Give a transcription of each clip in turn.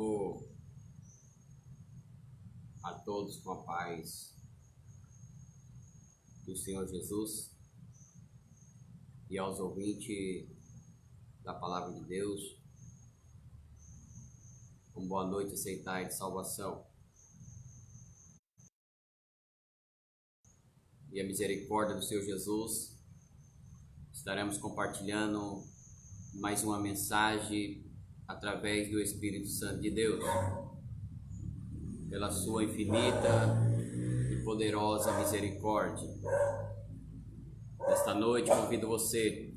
Saúdo a todos com a paz do Senhor Jesus e aos ouvintes da Palavra de Deus, com boa noite aceitar de salvação. E a misericórdia do Senhor Jesus, estaremos compartilhando mais uma mensagem através do Espírito Santo de Deus, pela sua infinita e poderosa misericórdia. Nesta noite convido você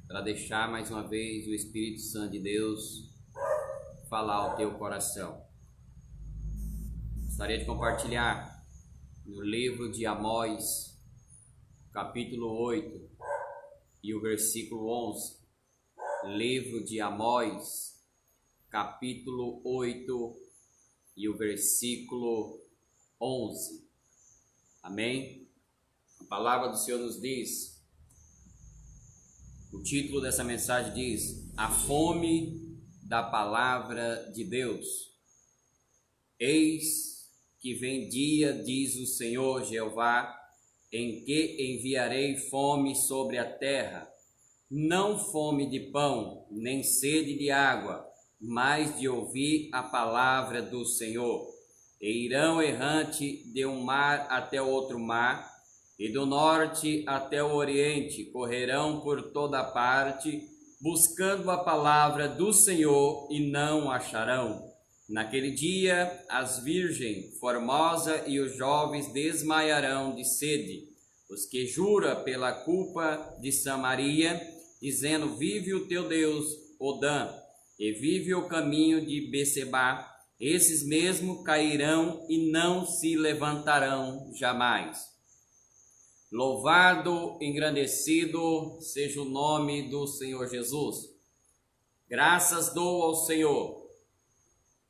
para deixar mais uma vez o Espírito Santo de Deus falar ao teu coração. Gostaria de compartilhar no livro de Amós, capítulo 8 e o versículo 11. Livro de Amós, capítulo 8 e o versículo 11. Amém? A palavra do Senhor nos diz, o título dessa mensagem diz: a fome da palavra de Deus. Eis que vem dia, diz o Senhor Jeová, em que enviarei fome sobre a terra, não fome de pão, nem sede de água, mas de ouvir a palavra do Senhor. E irão errante de um mar até outro mar, e do norte até o oriente, correrão por toda parte, buscando a palavra do Senhor, e não acharão. Naquele dia, as virgens formosa e os jovens desmaiarão de sede. Os que jura pela culpa de Samaria, dizendo: vive o teu Deus, Odã, e vive o caminho de Becebá, esses mesmo cairão e não se levantarão jamais. Louvado, engrandecido seja o nome do Senhor Jesus. Graças dou ao Senhor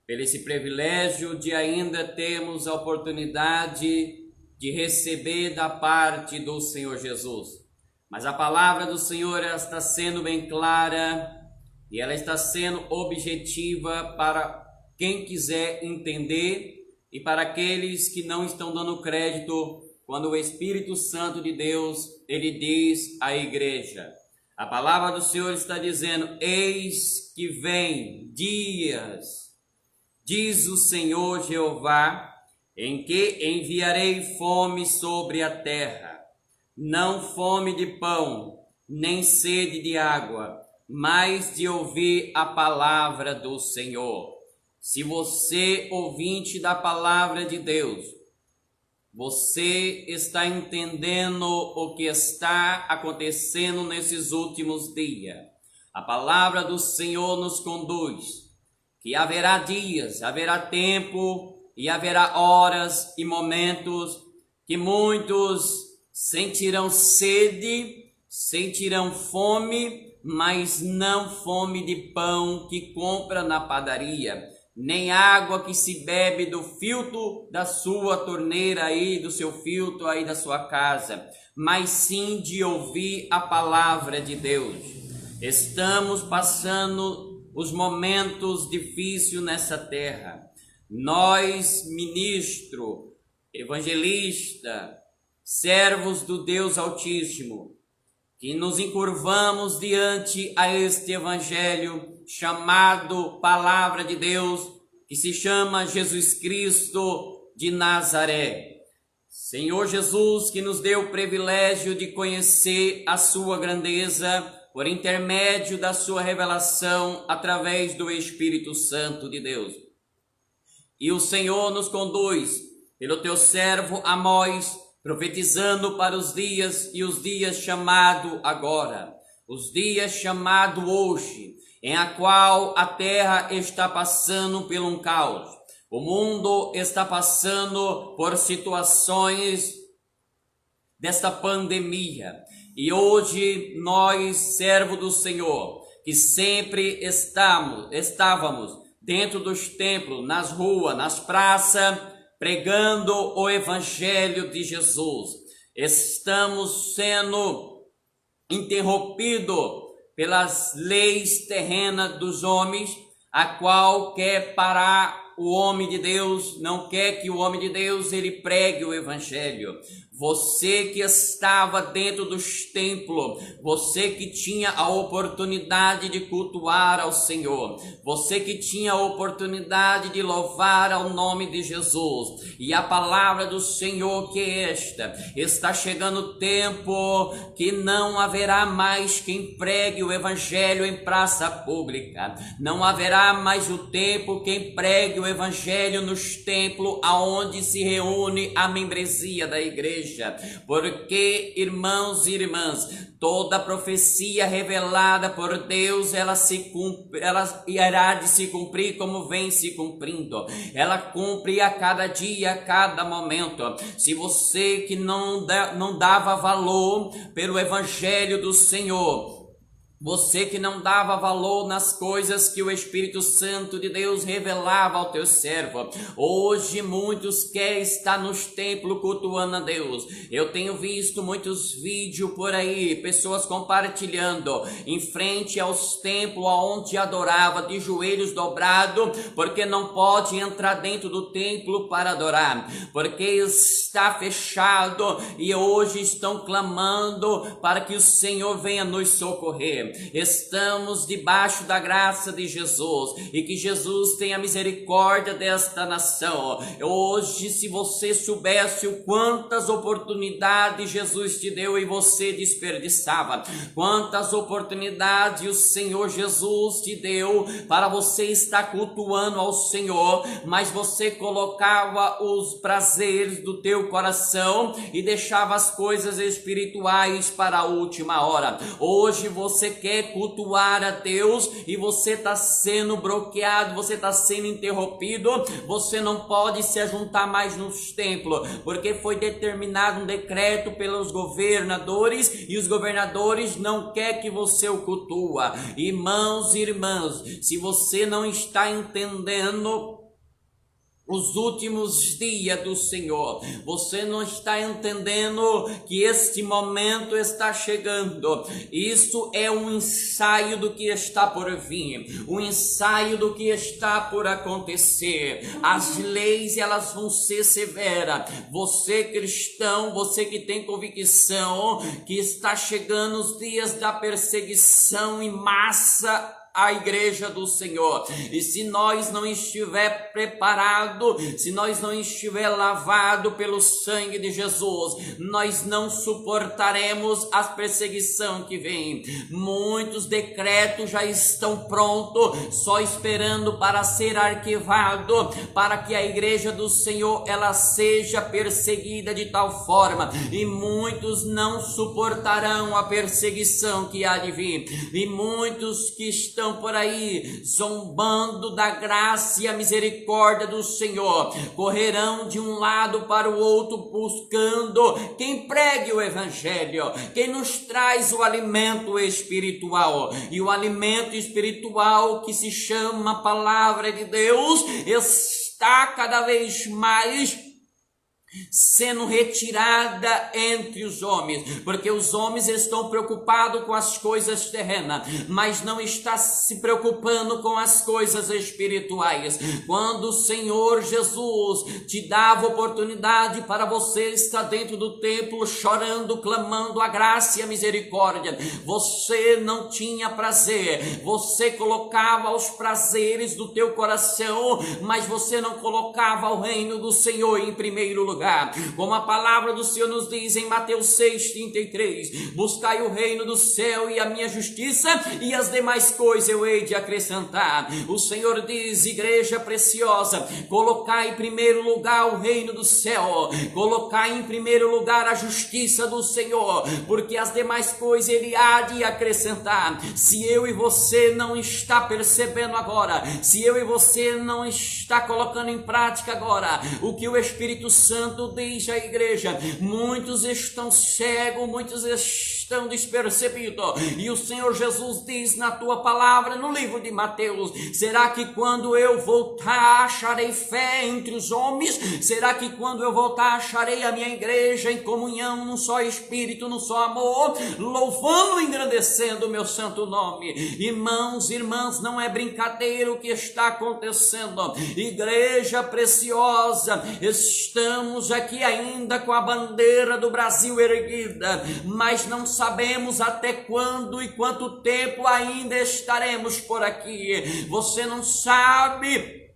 por esse privilégio de ainda termos a oportunidade de receber da parte do Senhor Jesus. Mas a palavra do Senhor está sendo bem clara e ela está sendo objetiva para quem quiser entender e para aqueles que não estão dando crédito quando o Espírito Santo de Deus, ele diz à igreja. A palavra do Senhor está dizendo: eis que vem dias, diz o Senhor Jeová, em que enviarei fome sobre a terra, não fome de pão, nem sede de água, mas de ouvir a palavra do Senhor. Se você, ouvinte da palavra de Deus, você está entendendo o que está acontecendo nesses últimos dias. A palavra do Senhor nos conduz que haverá dias, haverá tempo e haverá horas e momentos que muitos sentirão sede, sentirão fome, mas não fome de pão que compra na padaria, nem água que se bebe do filtro da sua torneira aí, do seu filtro aí da sua casa, mas sim de ouvir a palavra de Deus. Estamos passando os momentos difíceis nessa terra. Nós, ministro, evangelista, servos do Deus Altíssimo, que nos encurvamos diante a este evangelho chamado Palavra de Deus, que se chama Jesus Cristo de Nazaré. Senhor Jesus, que nos deu o privilégio de conhecer a sua grandeza por intermédio da sua revelação através do Espírito Santo de Deus. E o Senhor nos conduz pelo teu servo Amós, profetizando para os dias e os dias chamado agora, os dias chamado hoje, em a qual a terra está passando por um caos. O mundo está passando por situações desta pandemia. E hoje nós, servos do Senhor, que sempre estávamos dentro dos templos, nas ruas, nas praças, pregando o Evangelho de Jesus, estamos sendo interrompidos pelas leis terrenas dos homens, a qual quer parar o homem de Deus, não quer que o homem de Deus ele pregue o evangelho. Você que estava dentro dos templos, você que tinha a oportunidade de cultuar ao Senhor, você que tinha a oportunidade de louvar ao nome de Jesus, e a palavra do Senhor que é esta: está chegando o tempo que não haverá mais quem pregue o evangelho em praça pública, não haverá mais o tempo quem pregue o evangelho nos templos aonde se reúne a membresia da igreja. Porque, irmãos e irmãs, toda profecia revelada por Deus, ela irá de se cumprir como vem se cumprindo. Ela cumpre a cada dia, a cada momento. Se você que não dava valor pelo evangelho do Senhor, você que não dava valor nas coisas que o Espírito Santo de Deus revelava ao teu servo, hoje muitos querem estar nos templos cultuando a Deus. Eu tenho visto muitos vídeos por aí, pessoas compartilhando em frente aos templos onde adorava de joelhos dobrados, porque não pode entrar dentro do templo para adorar, porque está fechado, e hoje estão clamando para que o Senhor venha nos socorrer. Estamos debaixo da graça de Jesus, e que Jesus tenha misericórdia desta nação. Hoje, se você soubesse o quantas oportunidades Jesus te deu e você desperdiçava, quantas oportunidades o Senhor Jesus te deu para você estar cultuando ao Senhor, mas você colocava os prazeres do teu coração e deixava as coisas espirituais para a última hora. Hoje você quer cultuar a Deus e você está sendo bloqueado, você está sendo interrompido, você não pode se ajuntar mais nos templos, porque foi determinado um decreto pelos governadores, e os governadores não querem que você o cultua. Irmãos e irmãs, se você não está entendendo os últimos dias do Senhor, você não está entendendo que este momento está chegando. Isso é um ensaio do que está por vir, um ensaio do que está por acontecer. As leis, elas vão ser severas. Você cristão, você que tem convicção que está chegando os dias da perseguição em massa a igreja do Senhor, e se nós não estiver preparado, se nós não estiver lavado pelo sangue de Jesus, nós não suportaremos a perseguição que vem. Muitos decretos já estão prontos, só esperando para ser arquivado, para que a igreja do Senhor ela seja perseguida de tal forma, e muitos não suportarão a perseguição que há de vir, e muitos que estão por aí zombando da graça e a misericórdia do Senhor correrão de um lado para o outro buscando quem pregue o evangelho, quem nos traz o alimento espiritual. E o alimento espiritual, que se chama palavra de Deus, está cada vez mais sendo retirada entre os homens, porque os homens estão preocupados com as coisas terrenas, mas não está se preocupando com as coisas espirituais. Quando o Senhor Jesus te dava oportunidade para você estar dentro do templo chorando, clamando a graça e a misericórdia, você não tinha prazer, você colocava os prazeres do teu coração, mas você não colocava o reino do Senhor em primeiro lugar. Como a palavra do Senhor nos diz em Mateus 6,33: buscai o reino do céu e a minha justiça, e as demais coisas eu hei de acrescentar. O Senhor diz, igreja preciosa, colocai em primeiro lugar o reino do céu, colocai em primeiro lugar a justiça do Senhor, porque as demais coisas ele há de acrescentar. Se eu e você não está percebendo agora, se eu e você não está colocando em prática agora o que o Espírito Santo diz à igreja, muitos estão cegos, muitos estão estão despercebidos. E o Senhor Jesus diz na tua palavra, no livro de Mateus: será que quando eu voltar acharei fé entre os homens? Será que quando eu voltar acharei a minha igreja em comunhão, num só espírito, num só amor, louvando e engrandecendo o meu santo nome? Irmãos e irmãs, não é brincadeira o que está acontecendo. Igreja preciosa, estamos aqui ainda com a bandeira do Brasil erguida, mas não sabemos até quando e quanto tempo ainda estaremos por aqui. Você não sabe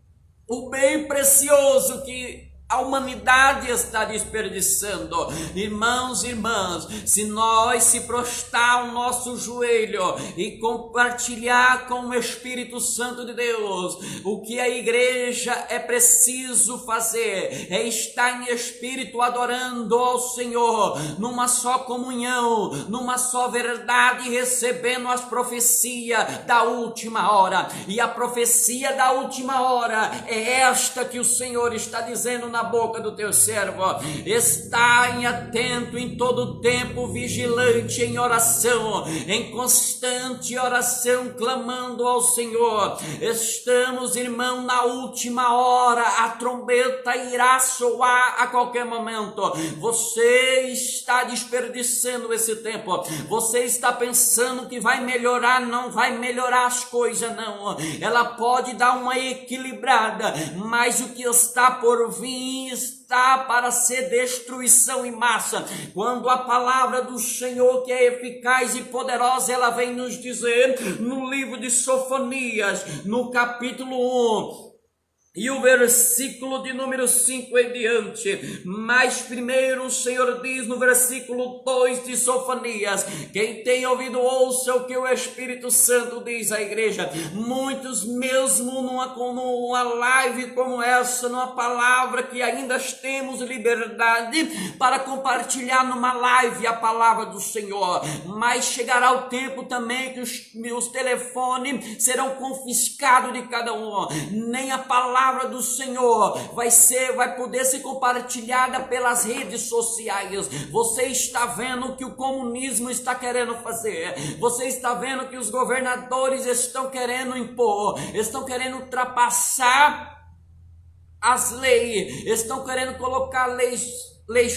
o bem precioso que a humanidade está desperdiçando. Irmãos e irmãs, se nós se prostrar o nosso joelho e compartilhar com o Espírito Santo de Deus, o que a igreja é preciso fazer é estar em espírito adorando ao Senhor, numa só comunhão, numa só verdade, recebendo as profecias da última hora. E a profecia da última hora é esta que o Senhor está dizendo na boca do teu servo: está em atento em todo tempo, vigilante em oração, em constante oração, clamando ao Senhor. Estamos, irmão, na última hora, a trombeta irá soar a qualquer momento. Você está desperdiçando esse tempo. Você está pensando que vai melhorar, não vai melhorar as coisas, não. Ela pode dar uma equilibrada, mas o que está por vir está para ser destruição em massa. Quando a palavra do Senhor, que é eficaz e poderosa, ela vem nos dizer no livro de Sofonias, no capítulo 1, e o versículo de número 5 em diante. Mas primeiro o Senhor diz no versículo 2 de Sofonias: quem tem ouvido, ouça o que o Espírito Santo diz à igreja. Muitos mesmo numa live como essa, numa palavra que ainda temos liberdade para compartilhar numa live a palavra do Senhor, mas chegará o tempo também que os telefones serão confiscados de cada um. Nem a palavra do Senhor vai poder ser compartilhada pelas redes sociais. Você está vendo o que o comunismo está querendo fazer. Você está vendo que os governadores estão querendo impor, estão querendo ultrapassar as leis, estão querendo colocar leis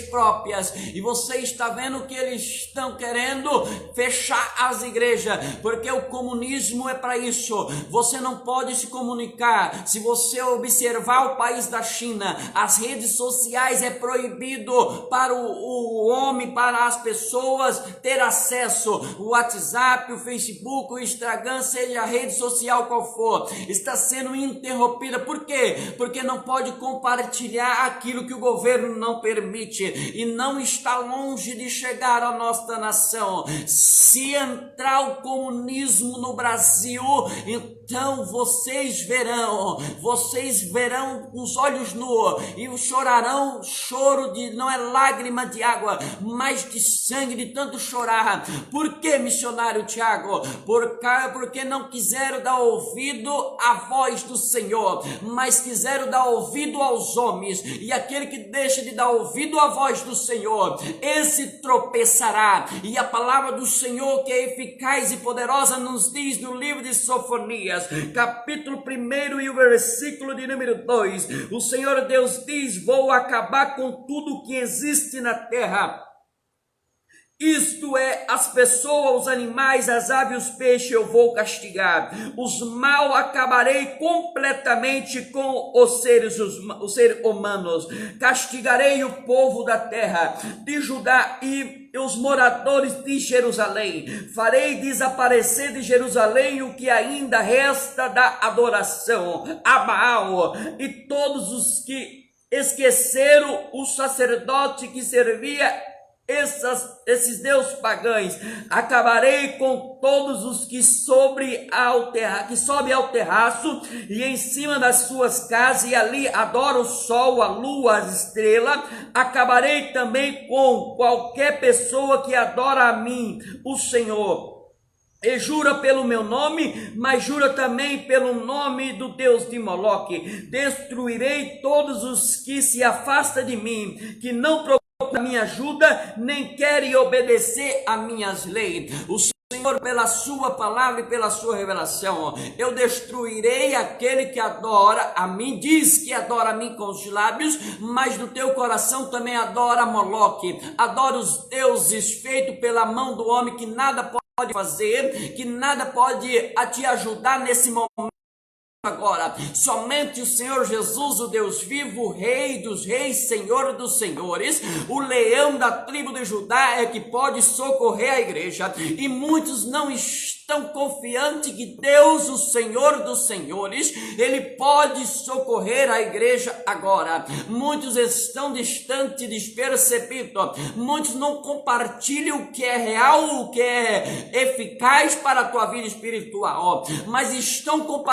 próprias, e você está vendo que eles estão querendo fechar as igrejas, porque o comunismo é para isso. Você não pode se comunicar. Se você observar o país da China, as redes sociais é proibido para o homem, para as pessoas ter acesso. O WhatsApp, o Facebook, o Instagram, seja a rede social qual for, está sendo interrompida. Por quê? Porque não pode compartilhar aquilo que o governo não permite, e não está longe de chegar à nossa nação. Se entrar o comunismo no Brasil, então vocês verão com os olhos nus, e chorarão choro de, não é lágrima de água, mas de sangue, de tanto chorar. Por que, missionário Tiago? Porque não quiseram dar ouvido à voz do Senhor, mas quiseram dar ouvido aos homens, e aquele que deixa de dar ouvido à voz do Senhor, esse tropeçará. E a palavra do Senhor, que é eficaz e poderosa, nos diz no livro de Sofonias, capítulo 1 e o versículo de número 2, o Senhor Deus diz: vou acabar com tudo que existe na terra, isto é, as pessoas, os animais, as aves, os peixes, eu vou castigar. Os mal acabarei completamente com os seres humanos. Castigarei o povo da terra de Judá e os moradores de Jerusalém. Farei desaparecer de Jerusalém o que ainda resta da adoração a Baal, e todos os que esqueceram o sacerdote que servia esses deuses pagãos. Acabarei com todos os que sobem ao terraço e em cima das suas casas, e ali adoram o sol, a lua, as estrelas. Acabarei também com qualquer pessoa que adora a mim, o Senhor, e jura pelo meu nome, mas jura também pelo nome do Deus de Moloque. Destruirei todos os que se afastam de mim, que não procura minha ajuda, nem querem obedecer a minhas leis. O Senhor, pela sua palavra e pela sua revelação, eu destruirei aquele que adora a mim, diz que adora a mim com os lábios, mas no teu coração também adora Moloque, adora os deuses feitos pela mão do homem, que nada pode fazer, que nada pode te ajudar nesse momento. Agora, somente o Senhor Jesus, o Deus vivo, o Rei dos reis, Senhor dos senhores, o leão da tribo de Judá é que pode socorrer a igreja, e muitos não estão confiantes que Deus, o Senhor dos senhores, Ele pode socorrer a igreja agora. Muitos estão distantes, despercebidos, muitos não compartilham o que é real, o que é eficaz para a tua vida espiritual, mas estão compartilhando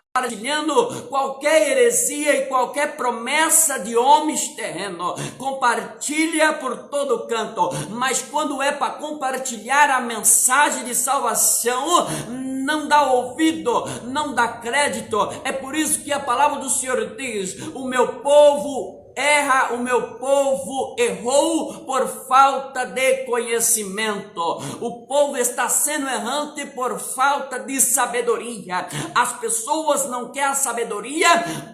qualquer heresia e qualquer promessa de homens terrenos. Compartilha por todo canto, mas quando é para compartilhar a mensagem de salvação, não dá ouvido, não dá crédito. É por isso que a palavra do Senhor diz: o meu povo erra, o meu povo errou por falta de conhecimento. O povo está sendo errante por falta de sabedoria. As pessoas não querem a sabedoria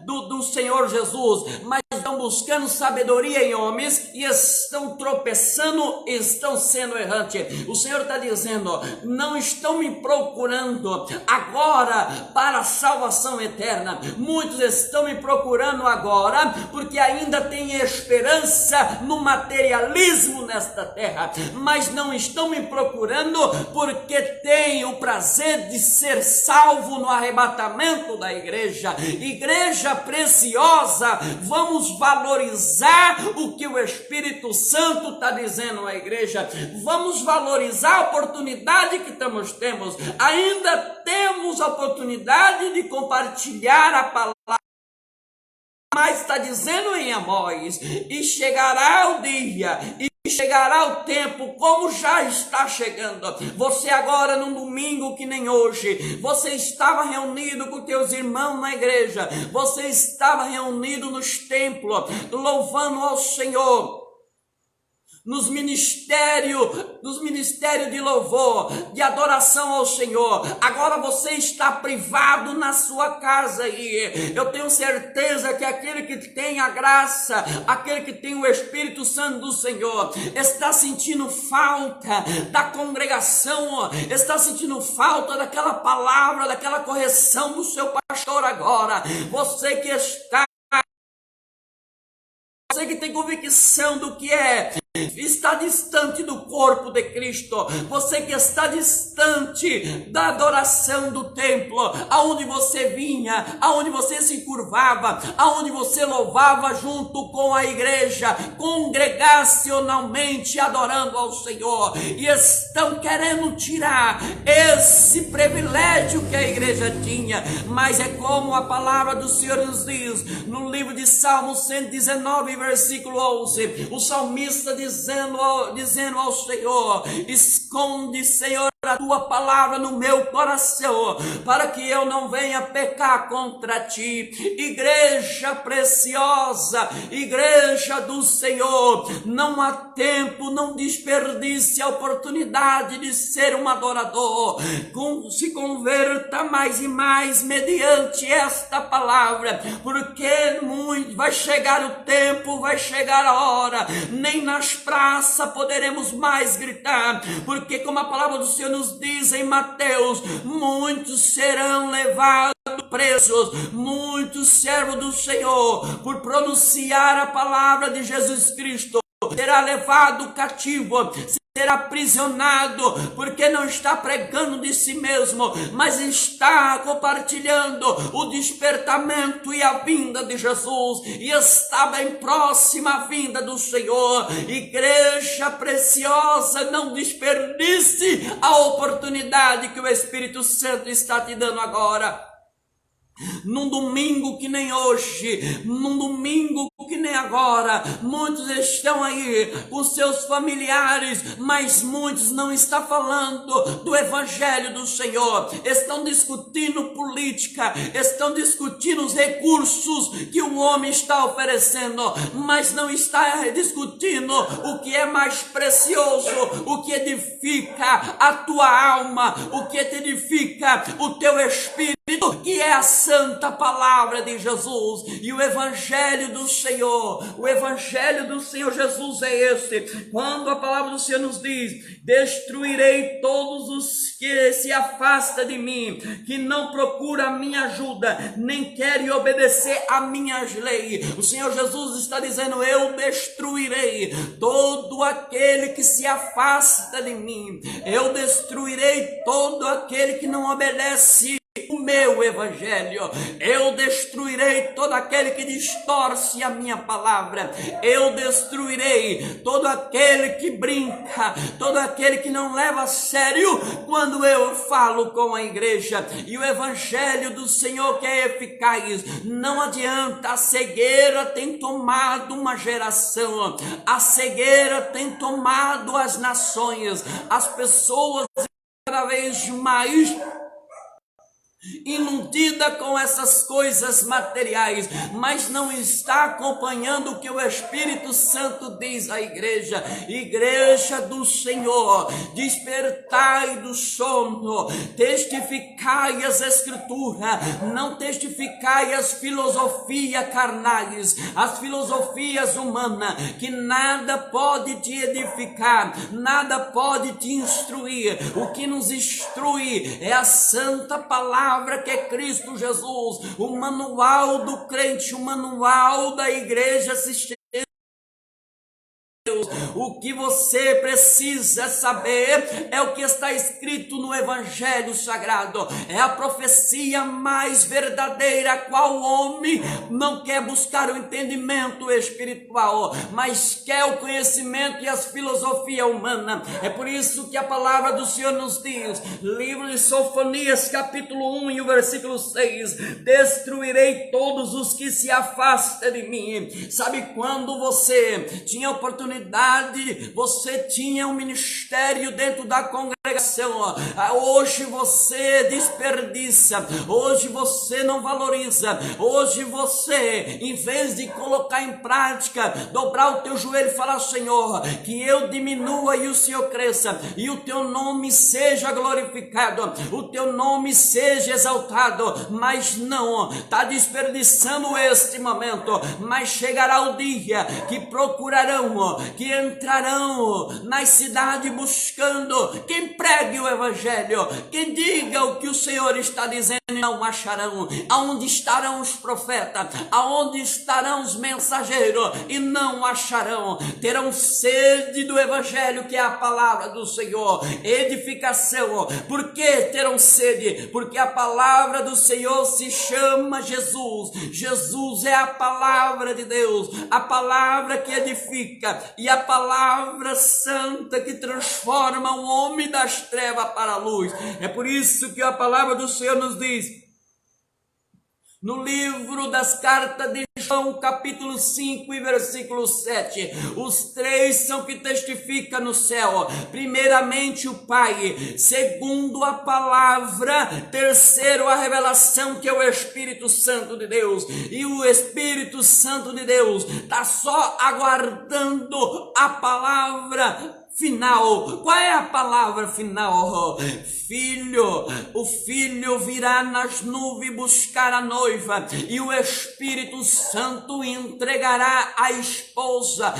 do Senhor Jesus, mas estão buscando sabedoria em homens e estão tropeçando, estão sendo errantes. O Senhor está dizendo: não estão me procurando agora para a salvação eterna. Muitos estão me procurando agora porque ainda tem esperança no materialismo nesta terra, mas não estão me procurando porque tem o prazer de ser salvo no arrebatamento da igreja. Igreja preciosa, vamos valorizar o que o Espírito Santo está dizendo à igreja, vamos valorizar a oportunidade que temos, ainda temos a oportunidade de compartilhar a palavra. Mas está dizendo em Amós: e chegará o dia, e chegará o tempo, como já está chegando. Você agora, num domingo que nem hoje, você estava reunido com teus irmãos na igreja, você estava reunido nos templos, louvando ao Senhor, nos ministérios de louvor, de adoração ao Senhor. Agora você está privado na sua casa aí. Eu tenho certeza que aquele que tem a graça, aquele que tem o Espírito Santo do Senhor, está sentindo falta da congregação, está sentindo falta daquela palavra, daquela correção do seu pastor agora. Você que tem convicção do que está distante do corpo de Cristo, você que está distante da adoração do templo, aonde você vinha, aonde você se curvava, aonde você louvava junto com a igreja, congregacionalmente adorando ao Senhor, e estão querendo tirar esse privilégio que a igreja tinha. Mas é como a palavra do Senhor nos diz no livro de Salmos 119, versículo 11, o salmista dizendo ao Senhor: esconde, Senhor, a tua palavra no meu coração, para que eu não venha pecar contra ti. Igreja preciosa, igreja do Senhor, não há tempo, não desperdice a oportunidade de ser um adorador. Se converta mais e mais mediante esta palavra, porque vai chegar o tempo, vai chegar a hora, nem nas praças poderemos mais gritar, porque como a palavra do Senhor nos diz em Mateus, muitos serão levados presos, muitos servos do Senhor, por pronunciar a palavra de Jesus Cristo, será levado cativo, será aprisionado, porque não está pregando de si mesmo, mas está compartilhando o despertamento e a vinda de Jesus, e está bem próxima a vinda do Senhor. Igreja preciosa, não desperdice a oportunidade que o Espírito Santo está te dando agora. Num domingo que nem hoje, num domingo que nem agora. Muitos estão aí com seus familiares, mas muitos não estão falando do Evangelho do Senhor. Estão discutindo política, estão discutindo os recursos que o homem está oferecendo, mas não está discutindo o que é mais precioso, o que edifica a tua alma, o que te edifica o teu espírito, que é a santa palavra de Jesus. E o Evangelho do Senhor, o Evangelho do Senhor Jesus é este, quando a palavra do Senhor nos diz: destruirei todos os que se afastam de mim, que não procuram a minha ajuda, nem querem obedecer a minhas leis. O Senhor Jesus está dizendo: eu destruirei todo aquele que se afasta de mim, eu destruirei todo aquele que não obedece o meu Evangelho, eu destruirei todo aquele que distorce a minha palavra, eu destruirei todo aquele que brinca, todo aquele que não leva a sério quando eu falo com a igreja. E o Evangelho do Senhor, que é eficaz, não adianta. A cegueira tem tomado uma geração, a cegueira tem tomado as nações, as pessoas cada vez mais iludida com essas coisas materiais, mas não está acompanhando o que o Espírito Santo diz à igreja. Igreja do Senhor, despertai do sono, testificai as escrituras, não testificai as filosofias carnais, as filosofias humanas, que nada pode te edificar, nada pode te instruir. O que nos instrui é a santa palavra, que é Cristo Jesus, o manual do crente, o manual da igreja assistente. O que você precisa saber é o que está escrito no Evangelho Sagrado, é a profecia mais verdadeira, qual homem não quer buscar o entendimento espiritual, mas quer o conhecimento e as filosofias humanas. É por isso que a palavra do Senhor nos diz, livro de Sofonias, capítulo 1 e o versículo 6, destruirei todos os que se afastam de mim. Sabe quando você tinha oportunidade, você tinha um ministério dentro da congregação, hoje você desperdiça, hoje você não valoriza, hoje você, em vez de colocar em prática, dobrar o teu joelho e falar: Senhor, que eu diminua e o Senhor cresça, e o teu nome seja glorificado, o teu nome seja exaltado, mas não, está desperdiçando este momento. Mas chegará o dia que procurarão, que entrarão nas cidades buscando quem pregue o Evangelho, quem diga o que o Senhor está dizendo, e não acharão. Aonde estarão os profetas? Aonde estarão os mensageiros? E não acharão. Terão sede do Evangelho, que é a palavra do Senhor, edificação. Por que terão sede? Porque a palavra do Senhor se chama Jesus. Jesus é a palavra de Deus, a palavra que edifica, e a palavra santa que transforma o homem das trevas para a luz. É por isso que a palavra do Senhor nos diz, no livro das cartas de João, capítulo 5 e versículo 7, os três são que testificam no céu: primeiramente o Pai, segundo a palavra, terceiro a revelação, que é o Espírito Santo de Deus. E o Espírito Santo de Deus está só aguardando a palavra final. Qual é a palavra final? Filho, o filho virá nas nuvens buscar a noiva, e o Espírito Santo entregará a esposa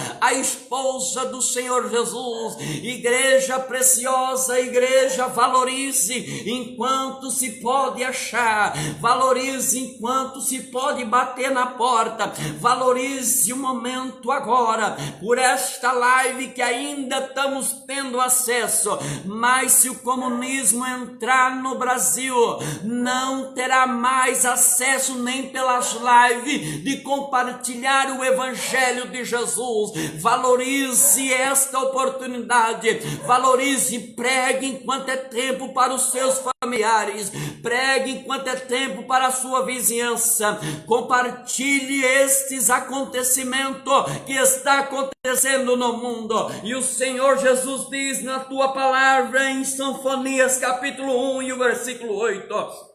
do Senhor Jesus. Igreja preciosa, igreja, valorize enquanto se pode achar, valorize enquanto se pode bater na porta, valorize o momento agora, por esta live que ainda está estamos tendo acesso, mas se o comunismo entrar no Brasil, não terá mais acesso nem pelas lives de compartilhar o Evangelho de Jesus. Valorize esta oportunidade, valorize, pregue enquanto é tempo para os seus familiares, pregue enquanto é tempo para a sua vizinhança, compartilhe estes acontecimentos que está acontecendo no mundo. E o Senhor Jesus diz na tua palavra em Sinfonias capítulo 1 e o versículo 8: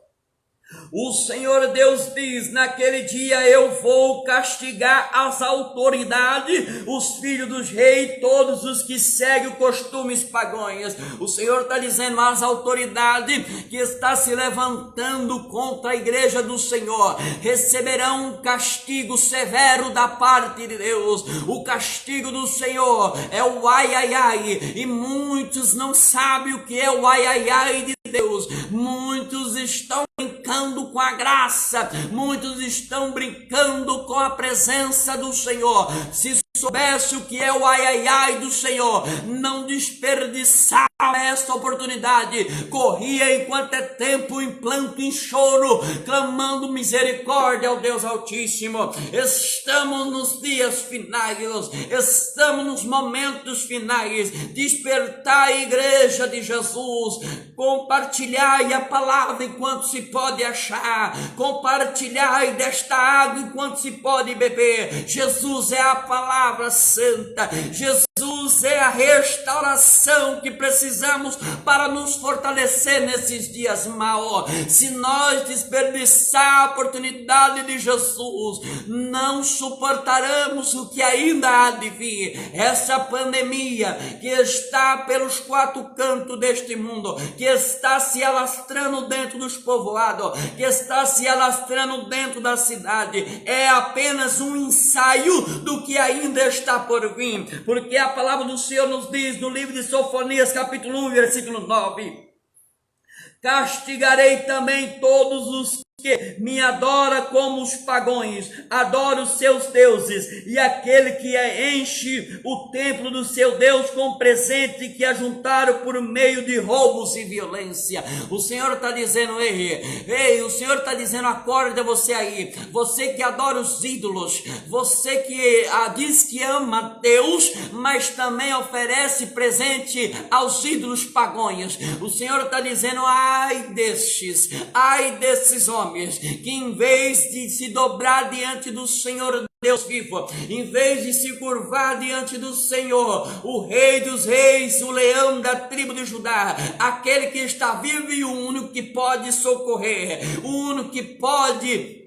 o Senhor Deus diz: naquele dia eu vou castigar as autoridades, os filhos dos reis, todos os que seguem costumes pagãos. O Senhor está dizendo às autoridades que está se levantando contra a igreja do Senhor, receberão um castigo severo da parte de Deus. O castigo do Senhor é o ai ai ai, e muitos não sabem o que é o ai ai ai de Deus. Muitos estão brincando com a graça, muitos estão brincando com a presença do Senhor. Se soubesse o que é o ai ai ai do Senhor, não desperdiçava esta oportunidade, corria enquanto é tempo em planto, em choro, clamando misericórdia ao Deus Altíssimo. Estamos nos dias finais, estamos nos momentos finais. Despertar a igreja de Jesus, compartilhai a palavra enquanto se pode achar, compartilhai desta água enquanto se pode beber. Jesus é a palavra santa, Jesus é a restauração que precisamos para nos fortalecer nesses dias maus. Se nós desperdiçar a oportunidade de Jesus, não suportaremos o que ainda há de vir. Essa pandemia que está pelos quatro cantos deste mundo, que está se alastrando dentro dos povoados, que está se alastrando dentro da cidade, é apenas um ensaio do que ainda está por vir, porque a palavra do Senhor nos diz no livro de Sofonias capítulo 1, versículo 9: castigarei também todos os que me adora como os pagãos, adora os seus deuses, e aquele que enche o templo do seu Deus com presente que ajuntaram por meio de roubos e violência. O Senhor está dizendo: ei, o Senhor está dizendo, acorda você aí, você que adora os ídolos, você que diz que ama Deus, mas também oferece presente aos ídolos pagãos. O Senhor está dizendo: ai desses homens, que em vez de se dobrar diante do Senhor Deus vivo, em vez de se curvar diante do Senhor, o Rei dos Reis, o leão da tribo de Judá, aquele que está vivo e o único que pode socorrer, o único que pode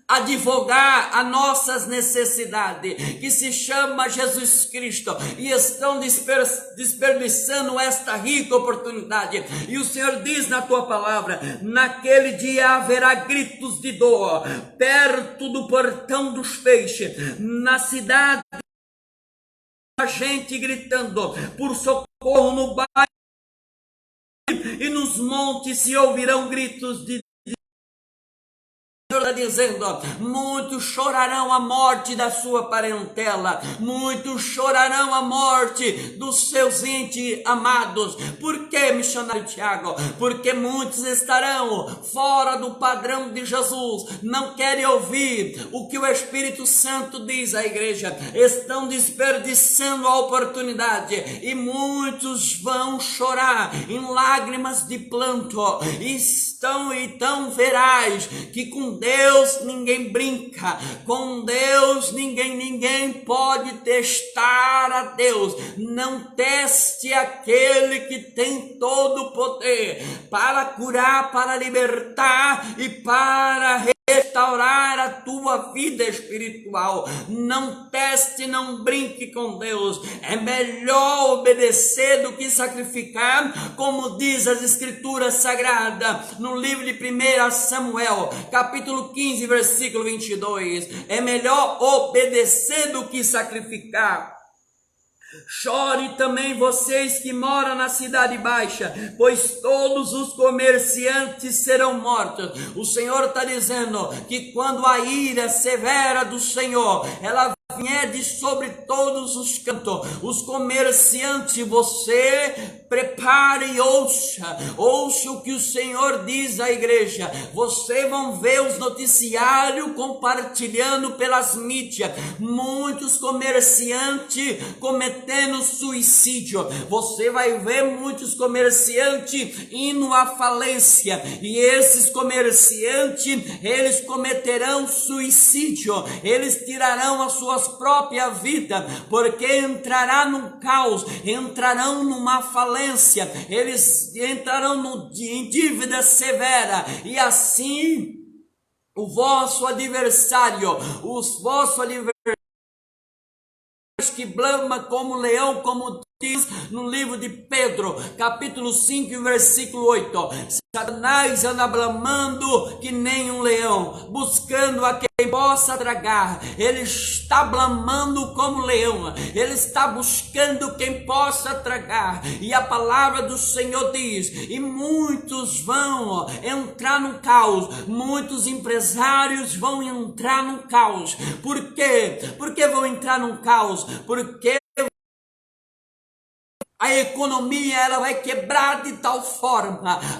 advogar a nossas necessidades, que se chama Jesus Cristo, e estão desperdiçando esta rica oportunidade. E o Senhor diz na tua palavra: naquele dia haverá gritos de dor perto do portão dos peixes, na cidade a gente gritando por socorro, no bairro e nos montes se ouvirão gritos de está dizendo: muitos chorarão a morte da sua parentela, muitos chorarão a morte dos seus entes amados. Por que, missionário Tiago? Porque muitos estarão fora do padrão de Jesus, não querem ouvir o que o Espírito Santo diz à igreja, estão desperdiçando a oportunidade, e muitos vão chorar em lágrimas de planto. Então verás que com Deus ninguém brinca, com Deus ninguém pode testar a Deus. Não teste aquele que tem todo o poder para curar, para libertar e para restaurar a tua vida espiritual. Não teste, não brinque com Deus. É melhor obedecer do que sacrificar, como diz as escrituras sagradas no livro de 1 Samuel, capítulo 15, versículo 22. É melhor obedecer do que sacrificar. Chore também vocês que moram na cidade baixa, pois todos os comerciantes serão mortos. O Senhor está dizendo que quando a ira severa do Senhor, ela vinhede sobre todos os cantos. Os comerciantes, você prepare e ouça o que o Senhor diz à igreja. Vocês vão ver os noticiários compartilhando pelas mídias, muitos comerciantes cometendo suicídio. Você vai ver muitos comerciantes indo à falência, e esses comerciantes, eles cometerão suicídio, eles tirarão as suas próprias vidas, porque entrará num caos, entrarão numa falência, eles entrarão em dívida severa, e assim o vosso adversário, que blama como leão, como diz no livro de Pedro, capítulo 5, versículo 8. Satanás anda blamando que nem um leão, buscando a quem possa tragar. Ele está blamando como leão, ele está buscando quem possa tragar. E a palavra do Senhor diz: e muitos vão entrar no caos, muitos empresários vão entrar no caos. Por quê? Por que vão entrar no caos? Porque a economia ela vai quebrar de tal forma,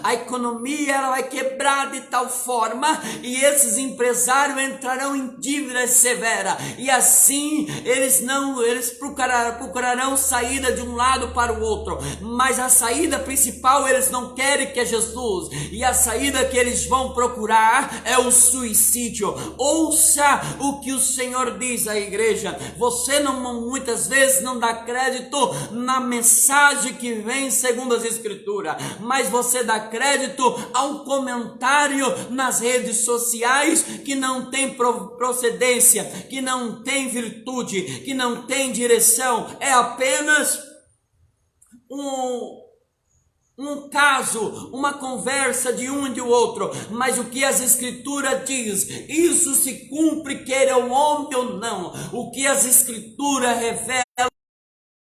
e esses empresários entrarão em dívida severa, e assim eles procurarão saída de um lado para o outro, mas a saída principal eles não querem, que é Jesus, e a saída que eles vão procurar é o suicídio. Ouça o que o Senhor diz à igreja. Você muitas vezes não dá crédito na mensagem que vem segundo as escrituras, mas você dá crédito a um comentário nas redes sociais que não tem procedência, que não tem virtude, que não tem direção, é apenas um caso, uma conversa de um e de outro. Mas o que as escrituras diz, isso se cumpre, queira o homem ou não. O que as escrituras revelam,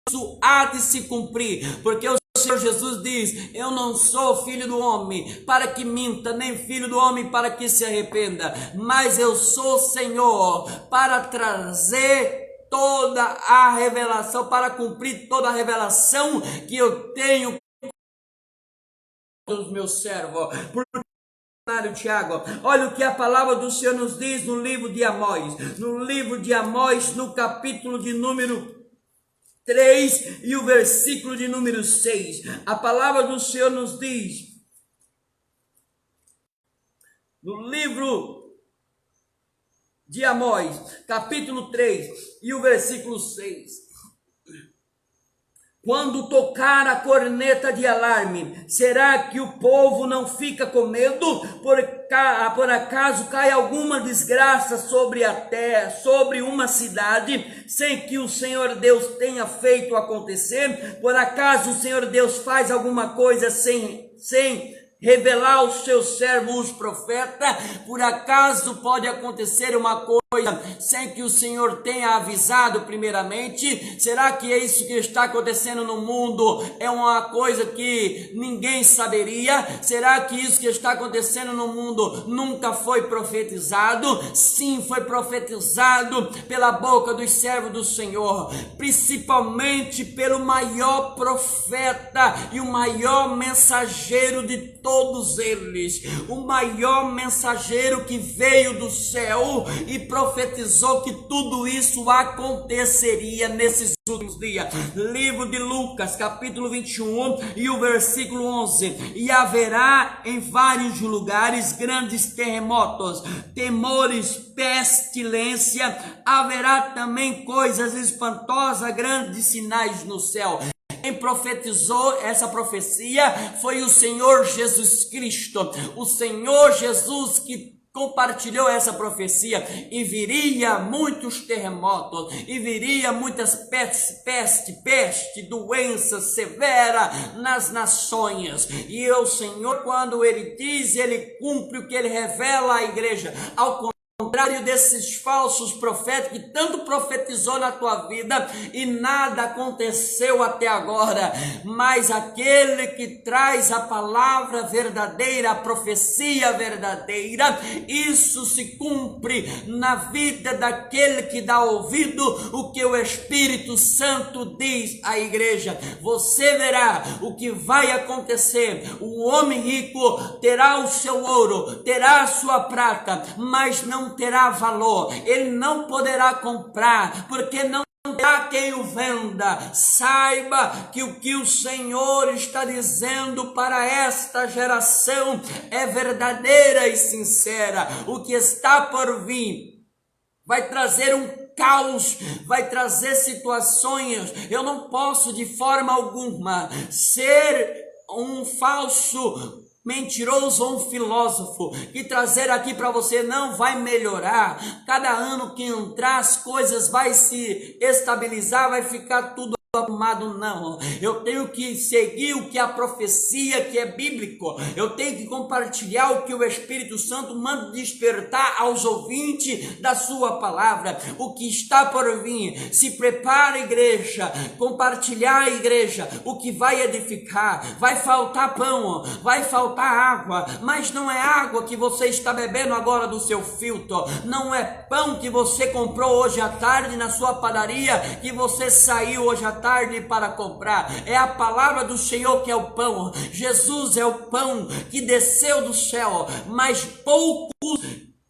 isso há de se cumprir, porque o Senhor Jesus diz: eu não sou filho do homem para que minta, nem filho do homem para que se arrependa, mas eu sou Senhor para trazer toda a revelação, para cumprir toda a revelação que eu tenho dos meus servos. Tiago, olha o que a palavra do Senhor nos diz no livro de Amós, no capítulo de número 3 e o versículo de número 6. A palavra do Senhor nos diz, no livro de Amós, capítulo 3 e o versículo 6: quando tocar a corneta de alarme, será que o povo não fica com medo? Por acaso cai alguma desgraça sobre a terra, sobre uma cidade, sem que o Senhor Deus tenha feito acontecer? Por acaso o Senhor Deus faz alguma coisa sem revelar aos seus servos, os profetas? Por acaso pode acontecer uma coisa sem que o Senhor tenha avisado primeiramente? Será que é isso que está acontecendo no mundo? É uma coisa que ninguém saberia? Será que isso que está acontecendo no mundo nunca foi profetizado? Sim, foi profetizado pela boca dos servos do Senhor, principalmente pelo maior profeta e o maior mensageiro de todos eles, o maior mensageiro que veio do céu e profetizou que tudo isso aconteceria nesses últimos dias. Livro de Lucas, capítulo 21 e o versículo 11: e haverá em vários lugares grandes terremotos, temores, pestilência, haverá também coisas espantosas, grandes sinais no céu. Quem profetizou essa profecia foi o Senhor Jesus Cristo, o Senhor Jesus que compartilhou essa profecia, e viria muitos terremotos, e viria muitas peste, doença severa nas nações, e o Senhor, quando ele diz, ele cumpre o que ele revela à igreja. Ao contrário desses falsos profetas que tanto profetizou na tua vida e nada aconteceu até agora, mas aquele que traz a palavra verdadeira, a profecia verdadeira, isso se cumpre na vida daquele que dá ouvido o que o Espírito Santo diz à igreja. Você verá o que vai acontecer. O homem rico terá o seu ouro, terá a sua prata, mas não terá valor. Ele não poderá comprar, porque não terá quem o venda. Saiba que o que o Senhor está dizendo para esta geração é verdadeira e sincera. O que está por vir vai trazer um caos, vai trazer situações. Eu não posso de forma alguma ser um falso mentiroso ou um filósofo que trazer aqui para você não vai melhorar. Cada ano que entrar as coisas vai se estabilizar, vai ficar tudo arrumado. Não, eu tenho que seguir o que a profecia, que é bíblico. Eu tenho que compartilhar o que o Espírito Santo manda despertar aos ouvintes da sua palavra. O que está por vir, se prepara, igreja, compartilhar, igreja, o que vai edificar. Vai faltar pão, vai faltar água, mas não é água que você está bebendo agora do seu filtro, não é pão que você comprou hoje à tarde na sua padaria, que você saiu hoje à tarde para comprar. É a palavra do Senhor que é o pão. Jesus é o pão que desceu do céu, mas poucos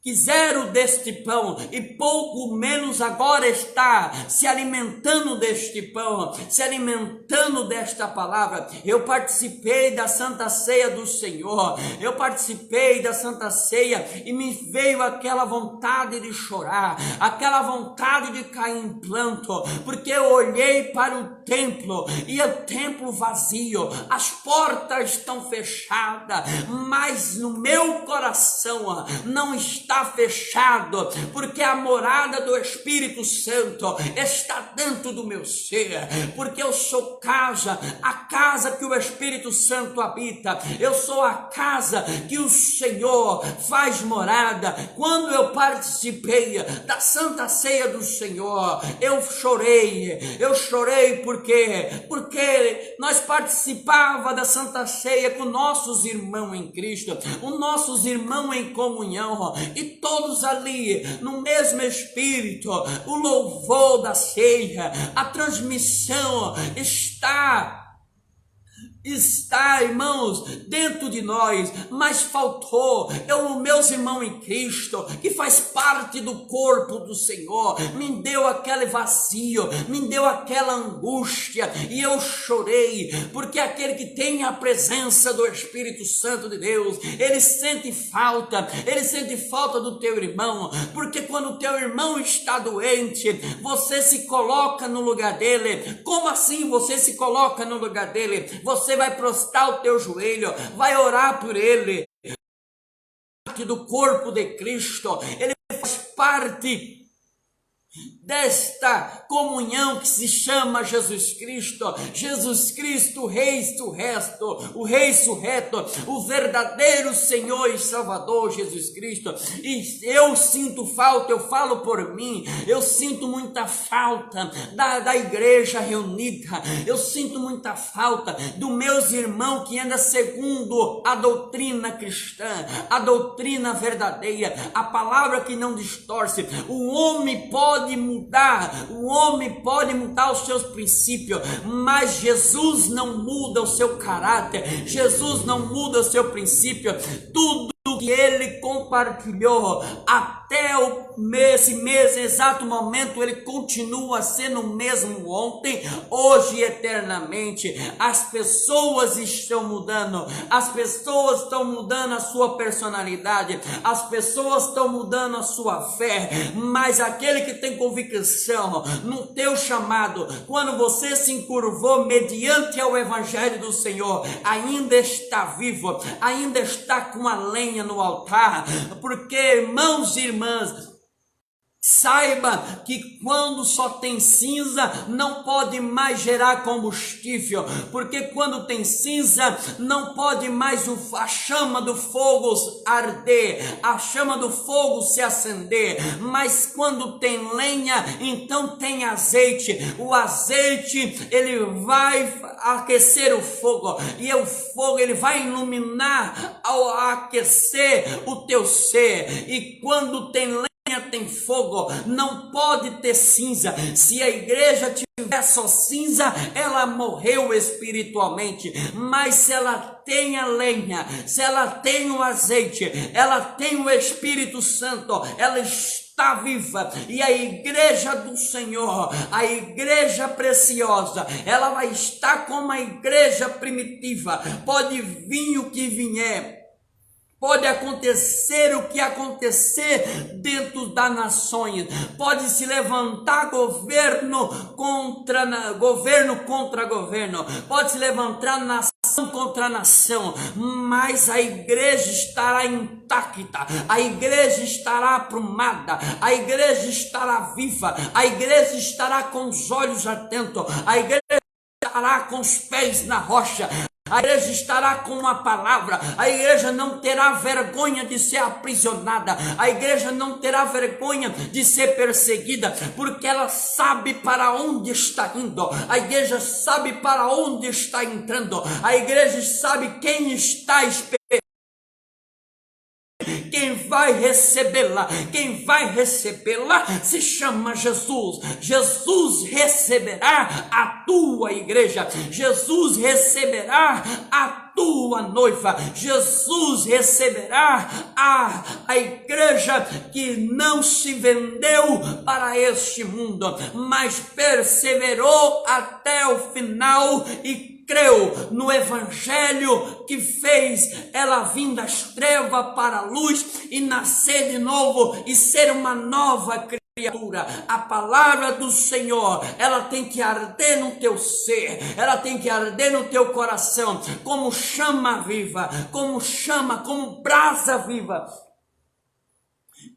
quiseram deste pão e pouco menos agora está se alimentando deste pão, se alimentando desta palavra. Eu participei da Santa Ceia do Senhor, eu participei da Santa Ceia e me veio aquela vontade de chorar, aquela vontade de cair em pranto, porque eu olhei para o templo e o templo vazio, as portas estão fechadas, mas no meu coração não está fechado, porque a morada do Espírito Santo está dentro do meu ser, porque eu sou casa, a casa que o Espírito Santo habita, eu sou a casa que o Senhor faz morada. Quando eu participei da Santa Ceia do Senhor, eu chorei porque nós participava da Santa Ceia com nossos irmãos em Cristo, os nossos irmãos em comunhão, e todos ali no mesmo espírito, o louvor da ceia, a transmissão está, irmãos, dentro de nós, mas faltou. Meus irmãos em Cristo, que faz parte do corpo do Senhor, me deu aquele vazio, me deu aquela angústia, e eu chorei, porque aquele que tem a presença do Espírito Santo de Deus, ele sente falta do teu irmão, porque quando o teu irmão está doente, você se coloca no lugar dele. Como assim você se coloca no lugar dele? Você vai prostrar o teu joelho, vai orar por ele. Parte do corpo de Cristo, ele faz parte desta comunhão que se chama Jesus Cristo, o Rei ressurreto, o verdadeiro Senhor e Salvador Jesus Cristo. E eu sinto falta, eu falo por mim, eu sinto muita falta da igreja reunida, eu sinto muita falta dos meus irmãos que andam segundo a doutrina cristã, a doutrina verdadeira, a palavra que não distorce. O homem pode mudar, os seus princípios, mas Jesus não muda o seu caráter, Jesus não muda o seu princípio. Tudo que ele compartilhou até esse exato momento, ele continua sendo o mesmo ontem, hoje e eternamente. As pessoas estão mudando, as pessoas estão mudando a sua personalidade, as pessoas estão mudando a sua fé, mas aquele que tem convicção no teu chamado, quando você se encurvou mediante ao evangelho do Senhor, ainda está vivo, ainda está com a lenha no altar, porque, irmãos e irmãs, Saiba que quando só tem cinza, não pode mais gerar combustível, porque quando tem cinza, não pode mais a chama do fogo arder, a chama do fogo se acender. Mas quando tem lenha, então tem azeite. O azeite, ele vai aquecer o fogo, e o fogo, ele vai iluminar ao aquecer o teu ser. E quando tem lenha, tem fogo, não pode ter cinza. Se a igreja tiver só cinza, ela morreu espiritualmente. Mas se ela tem a lenha, se ela tem o azeite, ela tem o Espírito Santo, ela está viva. E a igreja do Senhor, a igreja preciosa, ela vai estar como a igreja primitiva. Pode vir o que vier, pode acontecer o que acontecer dentro das nações, pode se levantar governo contra governo, pode se levantar nação contra nação, mas a igreja estará intacta, a igreja estará aprumada, a igreja estará viva, a igreja estará com os olhos atentos, a igreja estará com os pés na rocha, a igreja estará com a palavra, a igreja não terá vergonha de ser aprisionada, a igreja não terá vergonha de ser perseguida, porque ela sabe para onde está indo, a igreja sabe para onde está entrando, a igreja sabe quem está esperando. Quem vai recebê-la se chama Jesus. Jesus receberá a tua igreja, Jesus receberá a tua noiva, Jesus receberá a igreja que não se vendeu para este mundo, mas perseverou até o final e creu no evangelho que fez ela vir das trevas para a luz e nascer de novo e ser uma nova criatura. A palavra do Senhor, ela tem que arder no teu ser, ela tem que arder no teu coração, como chama viva, como brasa viva.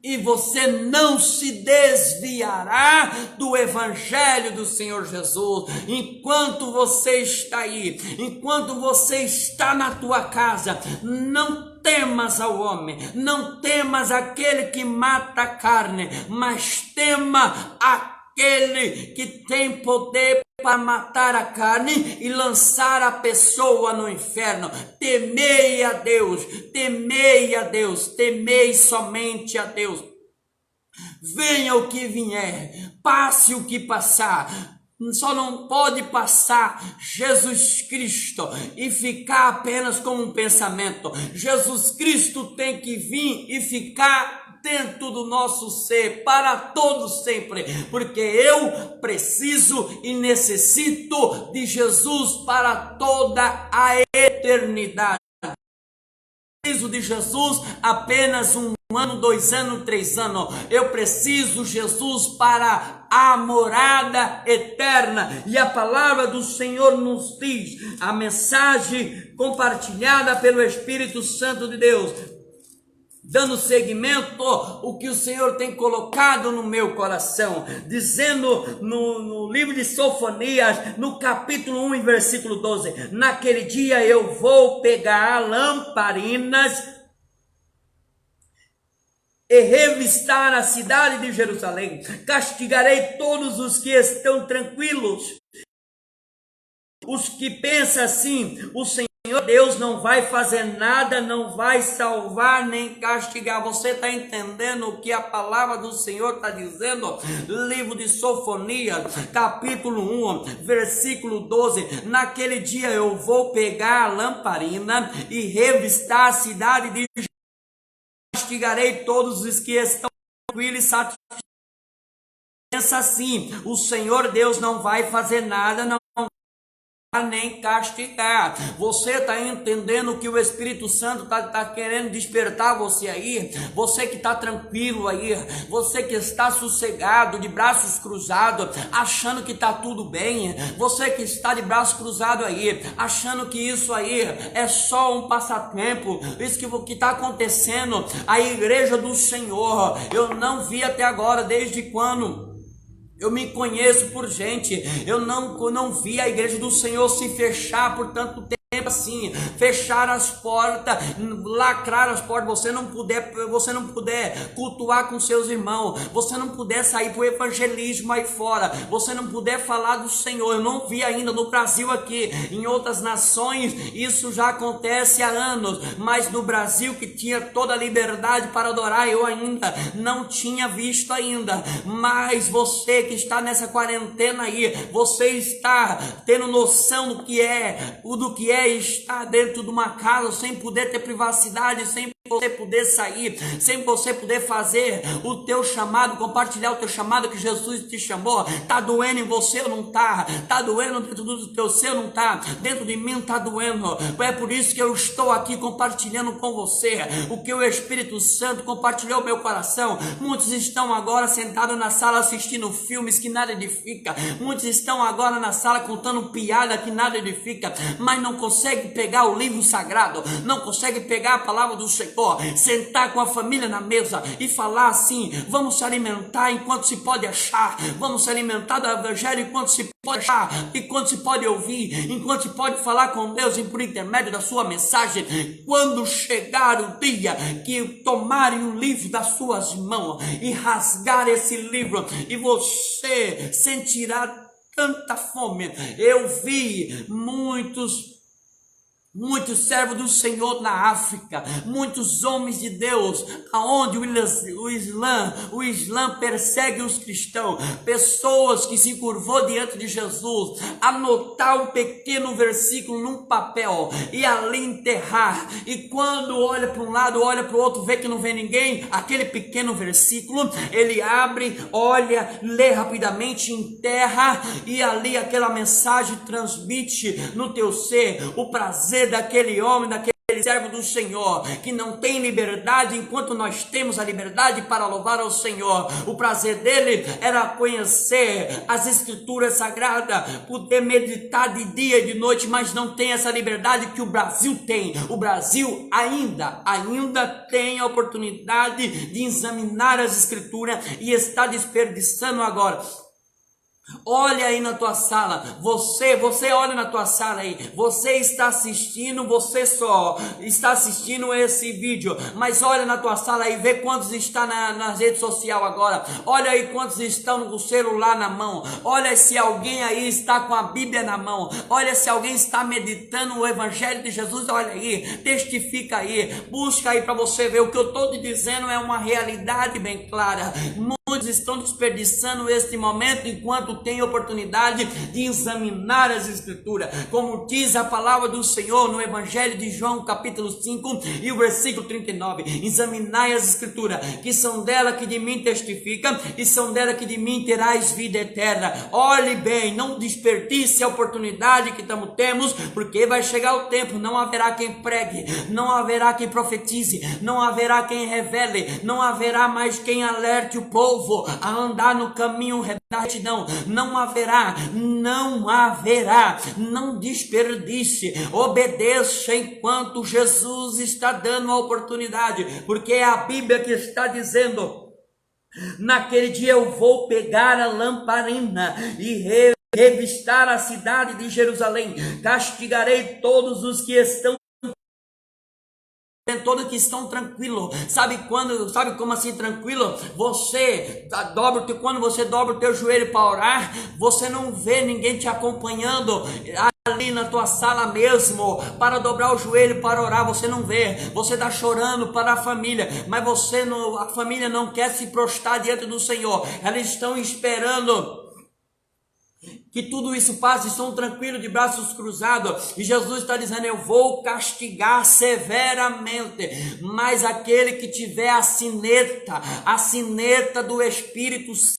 E você não se desviará do evangelho do Senhor Jesus. Enquanto você está aí, enquanto você está na tua casa, não temas ao homem, não temas aquele que mata a carne, mas tema aquele que tem poder para matar a carne e lançar a pessoa no inferno. Temei a Deus, temei somente a Deus. Venha o que vier, passe o que passar, só não pode passar Jesus Cristo e ficar apenas como um pensamento. Jesus Cristo tem que vir e ficar dentro do nosso ser para todo sempre, porque eu preciso e necessito de Jesus para toda a eternidade. Preciso de Jesus apenas 1 ano, 2 anos, 3 anos. Eu preciso de Jesus para a morada eterna. E a palavra do Senhor nos diz, a mensagem compartilhada pelo Espírito Santo de Deus, dando seguimento o que o Senhor tem colocado no meu coração, dizendo no livro de Sofonias, no capítulo 1, versículo 12, naquele dia eu vou pegar lamparinas e revistar a cidade de Jerusalém, castigarei todos os que estão tranquilos, os que pensam assim, o Senhor Deus não vai fazer nada, não vai salvar nem castigar. Você está entendendo o que a palavra do Senhor está dizendo? Livro de Sofonias, capítulo 1, versículo 12. Naquele dia eu vou pegar a lamparina e revistar a cidade de Jerusalém. Castigarei todos os que estão tranquilos e satisfeitos. Pensa assim, o Senhor Deus não vai fazer nada, não nem castigar. Você está entendendo que o Espírito Santo está querendo despertar você aí? Você que está tranquilo aí, você que está sossegado, de braços cruzados, achando que está tudo bem, você que está de braços cruzados aí, achando que isso aí é só um passatempo, isso que está acontecendo, a igreja do Senhor, eu não vi até agora, desde quando eu me conheço por gente, eu não vi a igreja do Senhor se fechar por tanto tempo assim, fechar as portas, lacrar as portas, você não puder cultuar com seus irmãos, você não puder sair para o evangelismo aí fora, você não puder falar do Senhor. Eu não vi ainda no Brasil aqui, em outras nações isso já acontece há anos, mas no Brasil, que tinha toda a liberdade para adorar, eu ainda não tinha visto ainda. Mas você que está nessa quarentena aí, você está tendo noção do que é estar dentro de uma casa sem poder ter privacidade, sem você poder sair, sem você poder fazer o teu chamado, compartilhar o teu chamado que Jesus te chamou. Tá doendo em você ou não tá? Tá doendo dentro do teu ser ou não tá? Dentro de mim tá doendo. É por isso que eu estou aqui compartilhando com você o que o Espírito Santo compartilhou no meu coração. Muitos estão agora sentados na sala assistindo filmes que nada edifica. Muitos estão agora na sala contando piada que nada edifica, mas não consegue pegar o livro sagrado, não consegue pegar a palavra do Senhor, sentar com a família na mesa e falar assim: vamos se alimentar enquanto se pode achar, vamos se alimentar do evangelho enquanto se pode achar, enquanto se pode ouvir, enquanto se pode falar com Deus e por intermédio da sua mensagem. Quando chegar o dia que tomarem o livro das suas mãos e rasgar esse livro, e você sentirá tanta fome. Eu vi muitos servos do Senhor na África, muitos homens de Deus, aonde o Islã persegue os cristãos, pessoas que se curvou diante de Jesus, anotar um pequeno versículo num papel e ali enterrar, e quando olha para um lado, olha para o outro, vê que não vê ninguém, aquele pequeno versículo, ele abre, olha, lê rapidamente, enterra, e ali aquela mensagem transmite no teu ser o prazer daquele homem, daquele servo do Senhor, que não tem liberdade enquanto nós temos a liberdade para louvar ao Senhor. O prazer dele era conhecer as escrituras sagradas, poder meditar de dia e de noite, mas não tem essa liberdade que o Brasil tem. O Brasil ainda tem a oportunidade de examinar as escrituras e está desperdiçando agora. Olha aí na tua sala, você olha na tua sala aí, você está assistindo, você só está assistindo esse vídeo, mas olha na tua sala aí, vê quantos está na rede social agora, olha aí quantos estão com o celular na mão, olha se alguém aí está com a Bíblia na mão, olha se alguém está meditando o Evangelho de Jesus, olha aí, testifica aí, busca aí para você ver. O que eu estou te dizendo é uma realidade bem clara. Muitos estão desperdiçando este momento enquanto tem oportunidade de examinar as escrituras, como diz a palavra do Senhor no Evangelho de João capítulo 5 e o versículo 39, examinai as escrituras, que são dela que de mim testifica, e são dela que de mim terás vida eterna. Olhe bem, não desperdice a oportunidade que temos, porque vai chegar o tempo, não haverá quem pregue, não haverá quem profetize, não haverá quem revele, não haverá mais quem alerte o povo a andar no caminho da retidão. Não haverá, não desperdice, obedeça enquanto Jesus está dando a oportunidade, porque é a Bíblia que está dizendo: naquele dia eu vou pegar a lamparina e revistar a cidade de Jerusalém, castigarei todos os que estão todos que estão tranquilos. Sabe como assim tranquilo? Quando você dobra o teu joelho para orar, você não vê ninguém te acompanhando ali na tua sala mesmo para dobrar o joelho para orar, você não vê. Você está chorando para a família, mas a família não quer se prostrar diante do Senhor. Eles estão esperando que tudo isso passe, estão tranquilos de braços cruzados, e Jesus está dizendo: eu vou castigar severamente, mas aquele que tiver a sineta do Espírito Santo,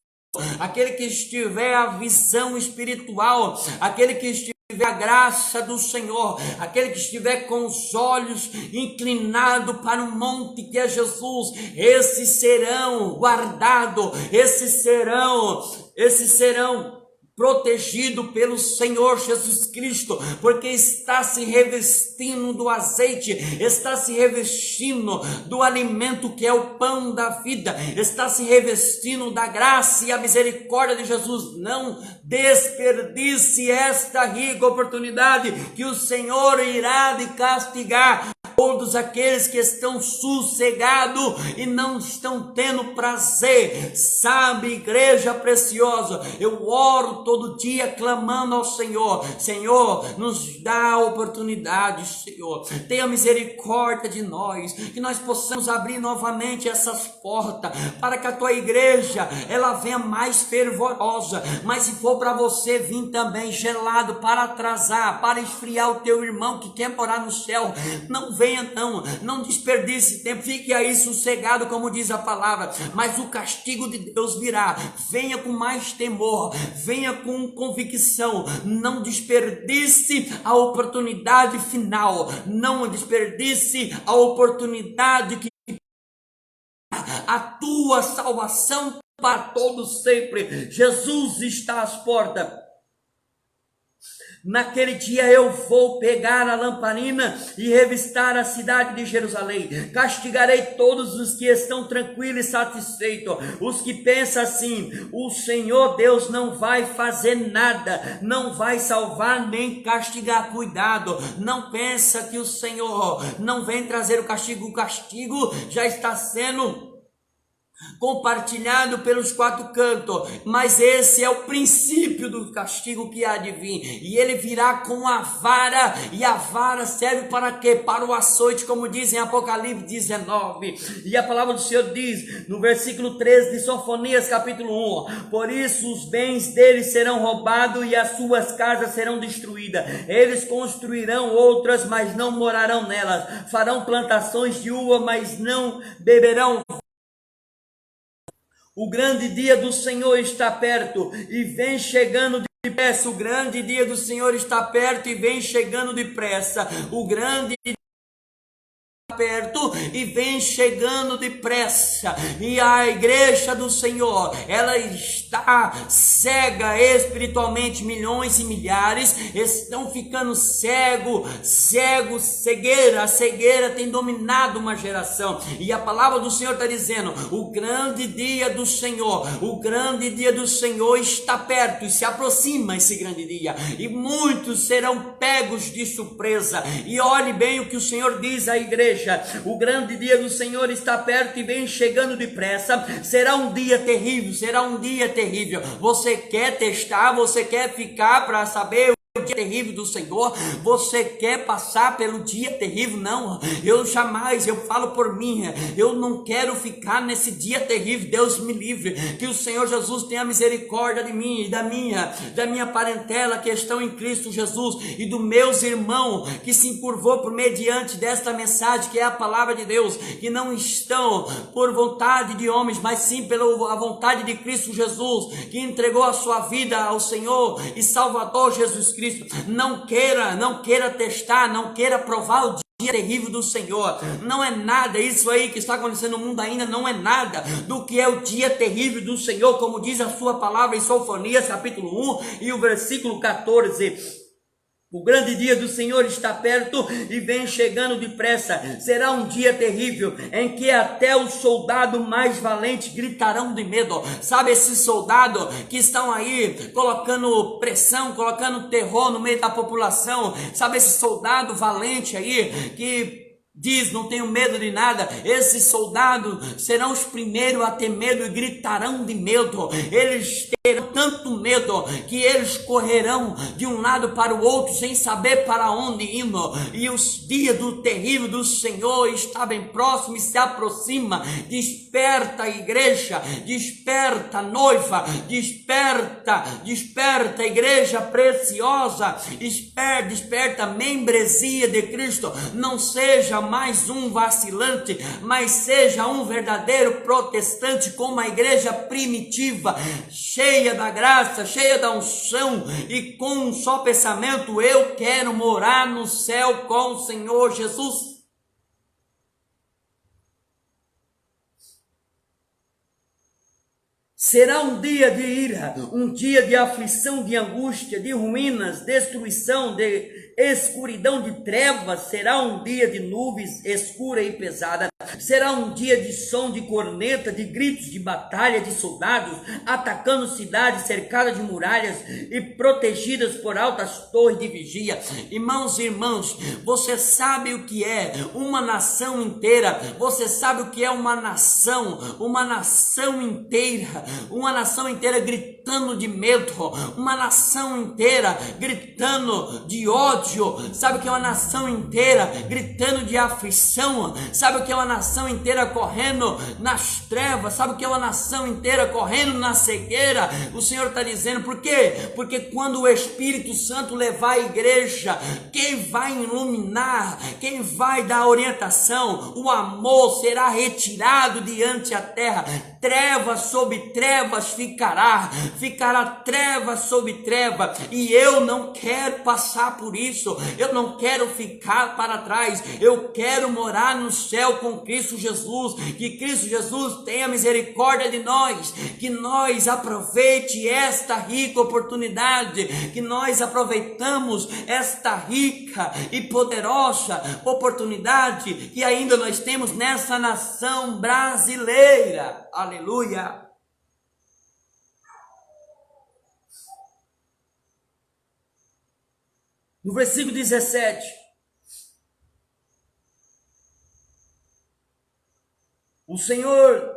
aquele que estiver a visão espiritual, aquele que estiver a graça do Senhor, aquele que estiver com os olhos inclinados para o monte que é Jesus, esses serão guardados, esses serão protegido pelo Senhor Jesus Cristo, porque está se revestindo do azeite, está se revestindo do alimento que é o pão da vida, está se revestindo da graça e a misericórdia de Jesus. Não desperdice esta rica oportunidade, que o Senhor irá de castigar todos aqueles que estão sossegados e não estão tendo prazer. Sabe, igreja preciosa, eu oro todo dia clamando ao Senhor: Senhor, nos dá a oportunidade, Senhor, tenha misericórdia de nós, que nós possamos abrir novamente essas portas, para que a tua igreja, ela venha mais fervorosa. Mas se for para você vir também gelado, para atrasar, para esfriar o teu irmão que quer morar no céu, não venha não desperdice tempo, fique aí sossegado, como diz a palavra, mas o castigo de Deus virá. Venha com mais temor, venha com convicção, não desperdice a oportunidade final, não desperdice a oportunidade que a tua salvação para todos sempre. Jesus está às portas. Naquele dia eu vou pegar a lamparina e revistar a cidade de Jerusalém. Castigarei todos os que estão tranquilos e satisfeitos. Os que pensam assim: o Senhor Deus não vai fazer nada, não vai salvar nem castigar. Cuidado, não pensa que o Senhor não vem trazer o castigo. O castigo já está sendo compartilhado pelos quatro cantos, mas esse é o princípio do castigo que há de vir, e ele virá com a vara, e a vara serve para quê? Para o açoite, como diz em Apocalipse 19, e a palavra do Senhor diz no versículo 13 de Sofonias capítulo 1: por isso os bens deles serão roubados e as suas casas serão destruídas, eles construirão outras, mas não morarão nelas, farão plantações de uva, mas não beberão. O grande dia do Senhor está perto e vem chegando depressa. O grande dia do Senhor está perto e vem chegando depressa. O grande dia perto e vem chegando depressa, e a igreja do Senhor, ela está cega espiritualmente. Milhões e milhares estão ficando cegueira. A cegueira tem dominado uma geração, e a palavra do Senhor está dizendo: o grande dia do Senhor, o grande dia do Senhor está perto, e se aproxima esse grande dia, e muitos serão pegos de surpresa. E olhe bem o que o Senhor diz à igreja: o grande dia do Senhor está perto e vem chegando depressa. Será um dia terrível, será um dia terrível. Você quer testar, você quer ficar para saber o dia terrível do Senhor? Você quer passar pelo dia terrível? Não, eu falo por mim, eu não quero ficar nesse dia terrível. Deus me livre, que o Senhor Jesus tenha misericórdia de mim e da minha parentela que estão em Cristo Jesus, e dos meus irmãos que se encurvou por mediante desta mensagem que é a palavra de Deus, que não estão por vontade de homens, mas sim pela vontade de Cristo Jesus, que entregou a sua vida ao Senhor e Salvador Jesus Cristo. Não queira testar, não queira provar o dia terrível do Senhor. Não é nada, isso aí que está acontecendo no mundo ainda não é nada do que é o dia terrível do Senhor, como diz a sua palavra em Sofonias capítulo 1 e o versículo 14. O grande dia do Senhor está perto e vem chegando depressa. Será um dia terrível em que até os soldados mais valentes gritarão de medo. Sabe, esses soldados que estão aí colocando pressão, colocando terror no meio da população? Sabe, esse soldado valente aí que diz: não tenho medo de nada. Esses soldados serão os primeiros a ter medo e gritarão de medo. Eles terão tanto medo que eles correrão de um lado para o outro sem saber para onde ir. E os dias do terrível do Senhor está bem próximo e se aproxima. Desperta, igreja, desperta, noiva, desperta, igreja preciosa, desperta, membresia de Cristo. Não seja mais um vacilante, mas seja um verdadeiro protestante, como a igreja primitiva, cheia da graça, cheia da unção e com um só pensamento: eu quero morar no céu com o Senhor Jesus. Será um dia de ira, um dia de aflição, de angústia, de ruínas, destruição, de escuridão, de trevas. Será um dia de nuvens escura e pesada. Será um dia de som de corneta, de gritos de batalha, de soldados atacando cidades cercadas de muralhas e protegidas por altas torres de vigia. Irmãos e irmãs, você sabe o que é uma nação inteira? Você sabe o que é uma nação inteira gritando de medo, uma nação inteira gritando de ódio. Sabe o que é uma nação inteira gritando de aflição? Sabe o que é uma nação inteira correndo nas trevas? Sabe o que é uma nação inteira correndo na cegueira? O Senhor está dizendo, por quê? Porque quando o Espírito Santo levar a igreja, quem vai iluminar, quem vai dar orientação, o amor será retirado diante a terra. Trevas sobre trevas ficará trevas sobre treva, e eu não quero passar por isso, eu não quero ficar para trás, eu quero morar no céu com Cristo Jesus. Que Cristo Jesus tenha misericórdia de nós, que nós aproveite esta rica oportunidade, que nós aproveitamos esta rica e poderosa oportunidade que ainda nós temos nessa nação brasileira. Aleluia! No versículo 17, o Senhor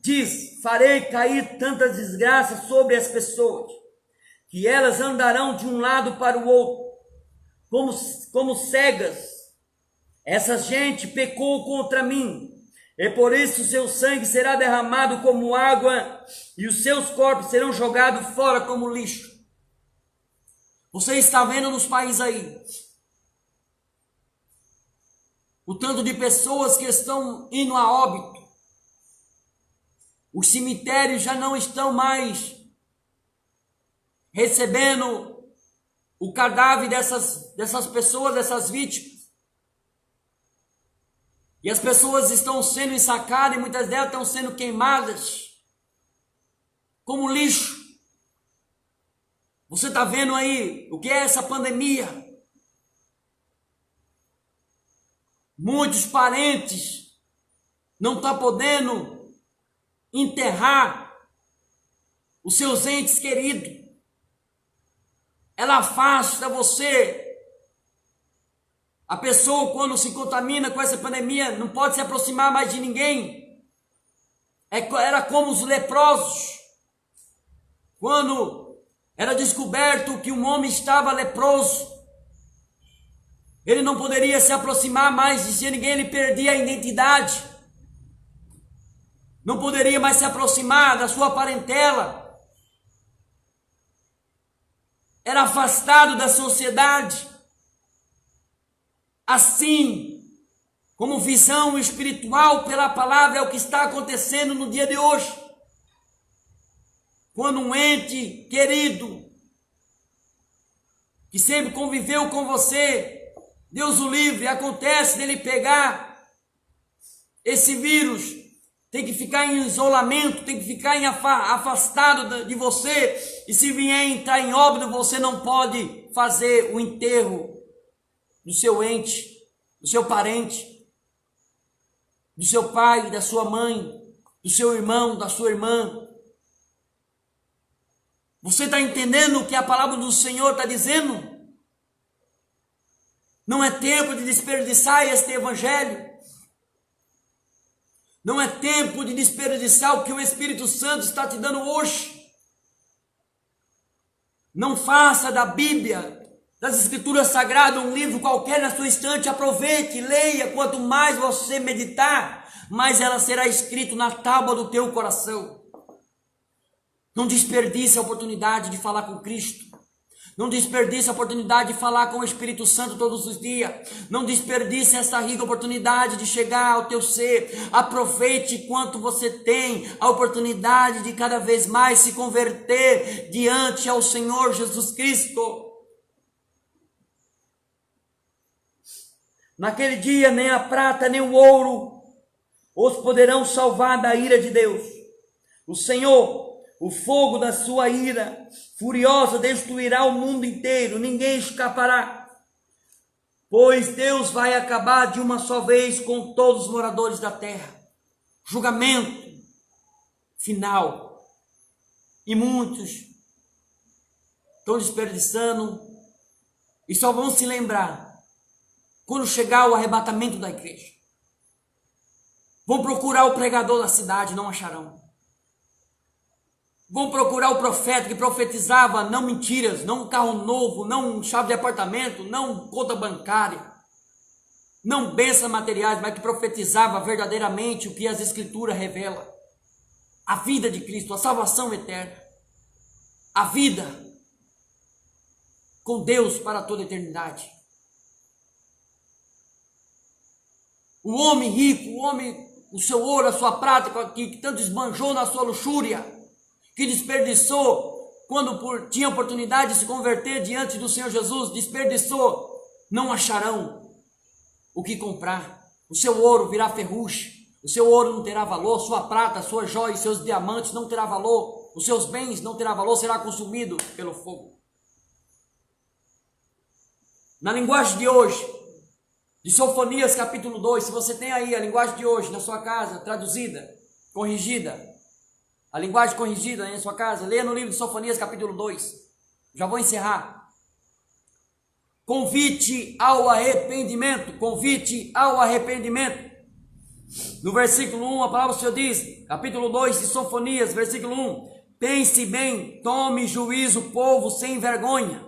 diz: farei cair tantas desgraças sobre as pessoas, que elas andarão de um lado para o outro, como cegas. Essa gente pecou contra mim, e por isso seu sangue será derramado como água, e os seus corpos serão jogados fora como lixo. Você está vendo nos países aí o tanto de pessoas que estão indo a óbito. Os cemitérios já não estão mais recebendo o cadáver dessas pessoas, dessas vítimas. E as pessoas estão sendo ensacadas e muitas delas estão sendo queimadas como lixo. Você está vendo aí o que é essa pandemia? Muitos parentes não estão podendo enterrar os seus entes queridos. Ela afasta você. A pessoa, quando se contamina com essa pandemia, não pode se aproximar mais de ninguém. Era como os leprosos. Quando era descoberto que um homem estava leproso, ele não poderia se aproximar mais de ninguém, ele perdia a identidade. Não poderia mais se aproximar da sua parentela. Era afastado da sociedade. Assim, como visão espiritual pela palavra, é o que está acontecendo no dia de hoje. Quando um ente querido, que sempre conviveu com você, Deus o livre, acontece dele pegar esse vírus, tem que ficar em isolamento, tem que ficar afastado de você, e se vier entrar em óbito, você não pode fazer o enterro do seu ente, do seu parente, do seu pai, da sua mãe, do seu irmão, da sua irmã. Você está entendendo o que a palavra do Senhor está dizendo? Não é tempo de desperdiçar este evangelho. Não é tempo de desperdiçar o que o Espírito Santo está te dando hoje. Não faça da Bíblia, das Escrituras Sagradas, um livro qualquer na sua estante. Aproveite, leia. Quanto mais você meditar, mais ela será escrita na tábua do teu coração. Não desperdice a oportunidade de falar com Cristo. Não desperdice a oportunidade de falar com o Espírito Santo todos os dias. Não desperdice essa rica oportunidade de chegar ao teu ser. Aproveite enquanto você tem a oportunidade de cada vez mais se converter diante ao Senhor Jesus Cristo. Naquele dia nem a prata nem o ouro os poderão salvar da ira de Deus. O Senhor, o fogo da sua ira furiosa, destruirá o mundo inteiro, ninguém escapará, pois Deus vai acabar de uma só vez com todos os moradores da terra. Julgamento final. E muitos estão desperdiçando e só vão se lembrar quando chegar o arrebatamento da igreja. Vão procurar o pregador da cidade, não acharão. Vão procurar o profeta que profetizava não mentiras, não um carro novo, não chave de apartamento, não conta bancária, não bênçãos materiais, mas que profetizava verdadeiramente o que as Escrituras revelam. A vida de Cristo, a salvação eterna, a vida com Deus para toda a eternidade. O homem rico, o seu ouro, a sua prata, que tanto esbanjou na sua luxúria, que desperdiçou quando tinha oportunidade de se converter diante do Senhor Jesus, desperdiçou, não acharão o que comprar. O seu ouro virá ferrugem, o seu ouro não terá valor, sua prata, suas joias, seus diamantes não terá valor, os seus bens não terá valor, será consumido pelo fogo. Na linguagem de hoje, de Sofonias capítulo 2, se você tem aí a linguagem de hoje na sua casa, traduzida, corrigida, a linguagem corrigida aí na sua casa, leia no livro de Sofonias capítulo 2, já vou encerrar. Convite ao arrependimento, convite ao arrependimento. No versículo 1, a palavra do Senhor diz, capítulo 2 de Sofonias, versículo 1, pense bem, tome juízo, povo sem vergonha,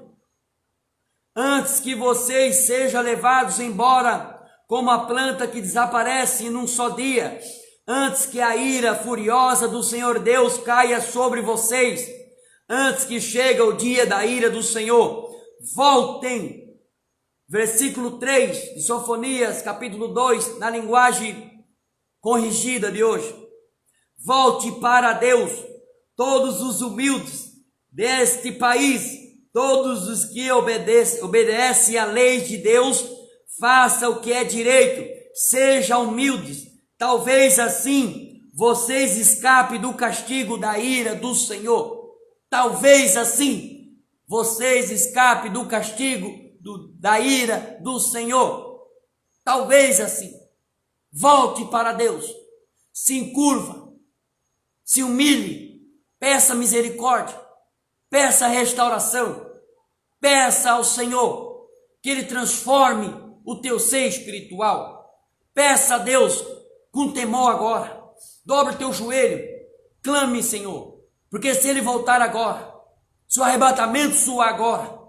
antes que vocês sejam levados embora como a planta que desaparece num só dia, antes que a ira furiosa do Senhor Deus caia sobre vocês, antes que chegue o dia da ira do Senhor, voltem. Versículo 3 de Sofonias, capítulo 2, na linguagem corrigida de hoje. Volte para Deus, todos os humildes deste país, todos os que obedecem à lei de Deus, faça o que é direito, sejam humildes. Talvez assim vocês escapem do castigo da ira do Senhor. Talvez assim vocês escapem do castigo da ira do Senhor. Talvez assim. Volte para Deus. Se encurva. Se humilhe. Peça misericórdia. Peça restauração. Peça ao Senhor que Ele transforme o teu ser espiritual. Peça a Deus com temor agora. Dobre o teu joelho. Clame, Senhor. Porque se Ele voltar agora, se o arrebatamento soar agora,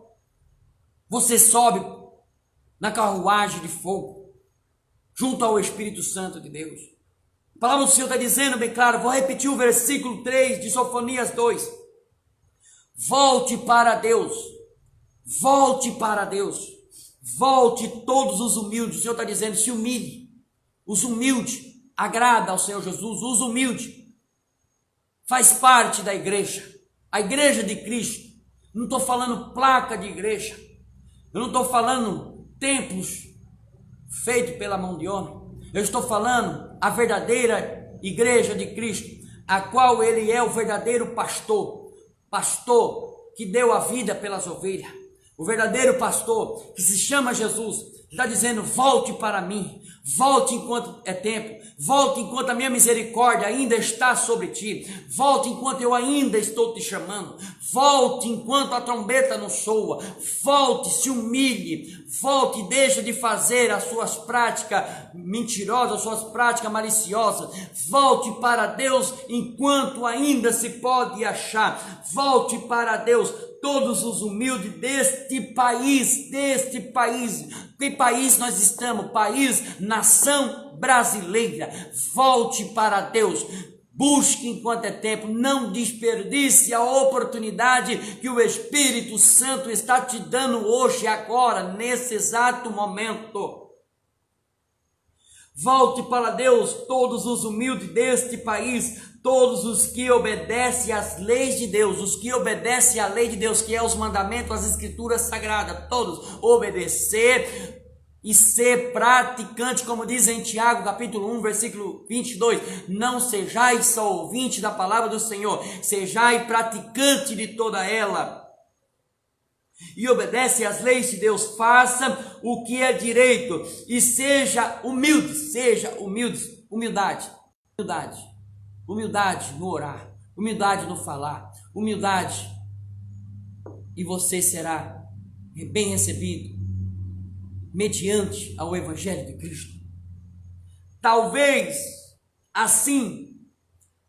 você sobe na carruagem de fogo, junto ao Espírito Santo de Deus. A palavra do Senhor está dizendo bem claro, vou repetir o versículo 3 de Sofonias 2. Volte para Deus. Volte para Deus. Volte todos os humildes. O Senhor está dizendo, se humilhe. Os humildes agrada ao Senhor Jesus. Os humildes faz parte da igreja. A igreja de Cristo. Não estou falando placa de igreja. Eu não estou falando templos feitos pela mão de homem. Eu estou falando a verdadeira igreja de Cristo, a qual Ele é o verdadeiro pastor. Pastor que deu a vida pelas ovelhas. O verdadeiro pastor que se chama Jesus está dizendo, volte para mim. Volte enquanto é tempo. Volte enquanto a minha misericórdia ainda está sobre ti. Volte enquanto eu ainda estou te chamando. Volte enquanto a trombeta não soa. Volte, se humilhe. Volte e deixe de fazer as suas práticas mentirosas, as suas práticas maliciosas. Volte para Deus enquanto ainda se pode achar. Volte para Deus. Todos os humildes deste país. Que país nós estamos? País, nação brasileira. Volte para Deus. Busque enquanto é tempo, não desperdice a oportunidade que o Espírito Santo está te dando hoje, agora, nesse exato momento. Volte para Deus, todos os humildes deste país, todos os que obedecem às leis de Deus, os que obedecem à lei de Deus, que é os mandamentos, as escrituras sagradas, todos obedecer e ser praticante, como diz em Tiago, capítulo 1, versículo 22, não sejais só ouvinte da palavra do Senhor, sejai praticante de toda ela. E obedece às leis de Deus, faça o que é direito e seja humilde, humildade no orar, humildade no falar, humildade, e você será bem recebido mediante ao Evangelho de Cristo. Talvez assim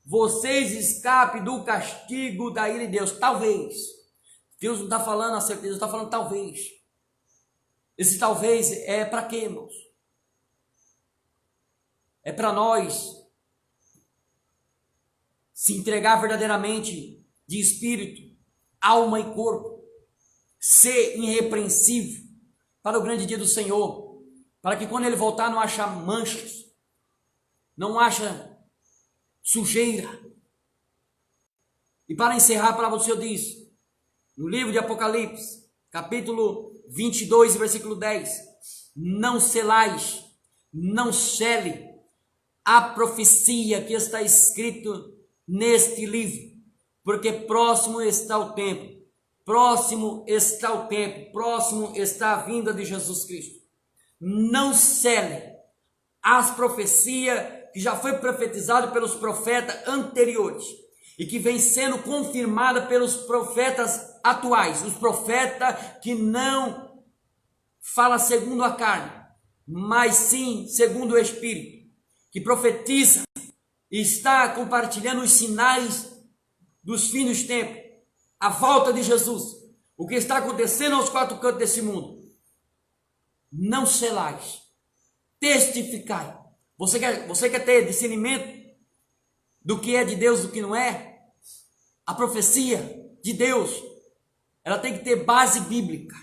vocês escapem do castigo da ira de Deus, talvez. Deus não está falando a certeza, está falando talvez. Esse talvez é para quê, irmãos? É para nós se entregar verdadeiramente de espírito, alma e corpo, ser irrepreensível para o grande dia do Senhor, para que quando Ele voltar não ache manchas, não ache sujeira. E para encerrar, a palavra do Senhor diz, no livro de Apocalipse, capítulo 22, versículo 10, não selais, não cele a profecia que está escrito neste livro, porque próximo está o tempo, próximo está a vinda de Jesus Cristo. Não cele as profecias que já foi profetizado pelos profetas anteriores e que vem sendo confirmada pelos profetas atuais, os profetas que não fala segundo a carne, mas sim segundo o Espírito, que profetiza e está compartilhando os sinais dos fins dos tempos, a volta de Jesus, o que está acontecendo aos quatro cantos desse mundo. Não selais, testificai. Você quer ter discernimento do que é de Deus, do que não é? A profecia de Deus, ela tem que ter base bíblica,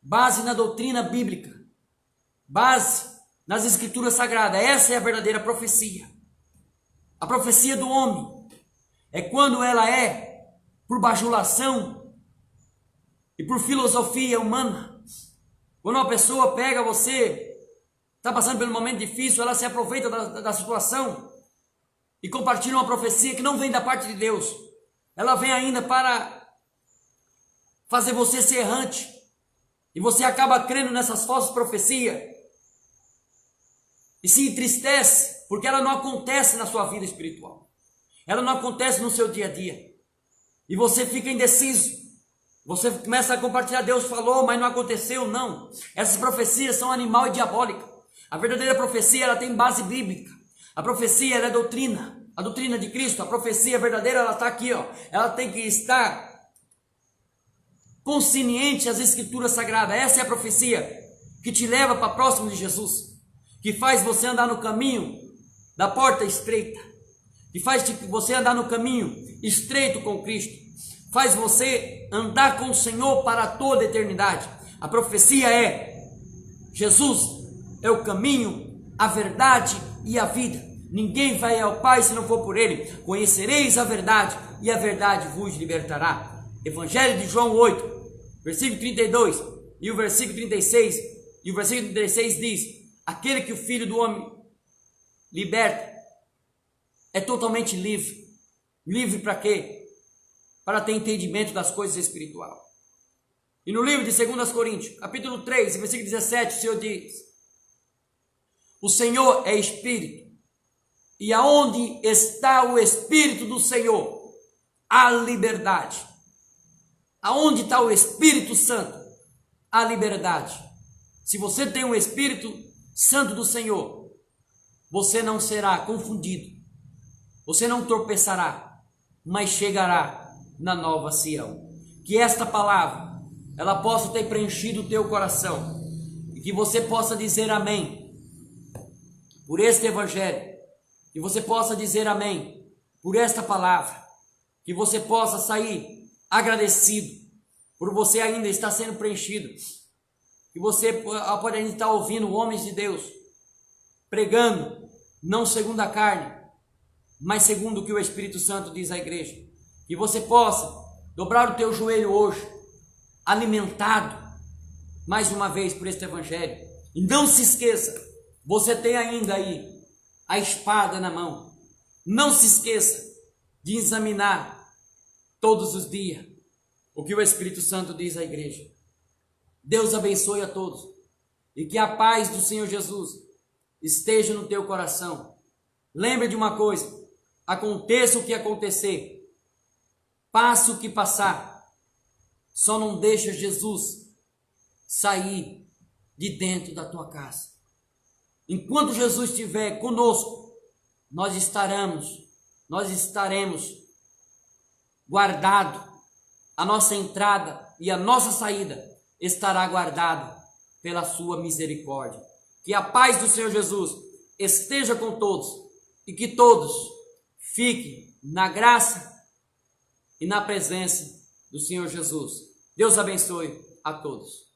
base na doutrina bíblica, base nas escrituras sagradas. Essa é a verdadeira profecia. A profecia do homem é quando ela é por bajulação e por filosofia humana. Quando uma pessoa pega você, está passando por um momento difícil, ela se aproveita da situação e compartilha uma profecia que não vem da parte de Deus. Ela vem ainda para fazer você ser errante. E você acaba crendo nessas falsas profecias e se entristece, porque ela não acontece na sua vida espiritual. Ela não acontece no seu dia a dia. E você fica indeciso. Você começa a compartilhar, Deus falou, mas não aconteceu, não. Essas profecias são animal e diabólica. A verdadeira profecia, ela tem base bíblica. A profecia, ela é doutrina. A doutrina de Cristo, a profecia verdadeira, ela está aqui, ó. Ela tem que estar consciente às escrituras sagradas. Essa é a profecia que te leva para próximo de Jesus, que faz você andar no caminho da porta estreita, que faz você andar no caminho estreito com Cristo, faz você andar com o Senhor para toda a eternidade. A profecia é: Jesus é o caminho, a verdade e a vida. Ninguém vai ao Pai se não for por Ele. Conhecereis a verdade e a verdade vos libertará. Evangelho de João 8, versículo 32 e o versículo 36. E o versículo 36 diz: aquele que o Filho do Homem liberta é totalmente livre. Livre para quê? Para ter entendimento das coisas espirituais. E no livro de 2 Coríntios, capítulo 3, versículo 17, o Senhor diz: o Senhor é Espírito, e aonde está o Espírito do Senhor, há liberdade. Aonde está o Espírito Santo, há liberdade. Se você tem o Espírito Santo do Senhor, você não será confundido, você não tropeçará, mas chegará na nova Sião. Que esta palavra, ela possa ter preenchido o teu coração, e que você possa dizer amém por este Evangelho, Que você possa dizer amém por esta palavra. Que você possa sair agradecido por você ainda estar sendo preenchido. Que você pode ainda estar ouvindo homens de Deus pregando, não segundo a carne, mas segundo o que o Espírito Santo diz à igreja. Que você possa dobrar o teu joelho hoje, alimentado mais uma vez por este evangelho. E não se esqueça, você tem ainda aí a espada na mão. Não se esqueça de examinar todos os dias o que o Espírito Santo diz à igreja. Deus abençoe a todos e que a paz do Senhor Jesus esteja no teu coração. Lembre de uma coisa: aconteça o que acontecer, passe o que passar, só não deixa Jesus sair de dentro da tua casa. Enquanto Jesus estiver conosco, nós estaremos guardado. A nossa entrada e a nossa saída estará guardado pela sua misericórdia. Que a paz do Senhor Jesus esteja com todos e que todos fiquem na graça e na presença do Senhor Jesus. Deus abençoe a todos.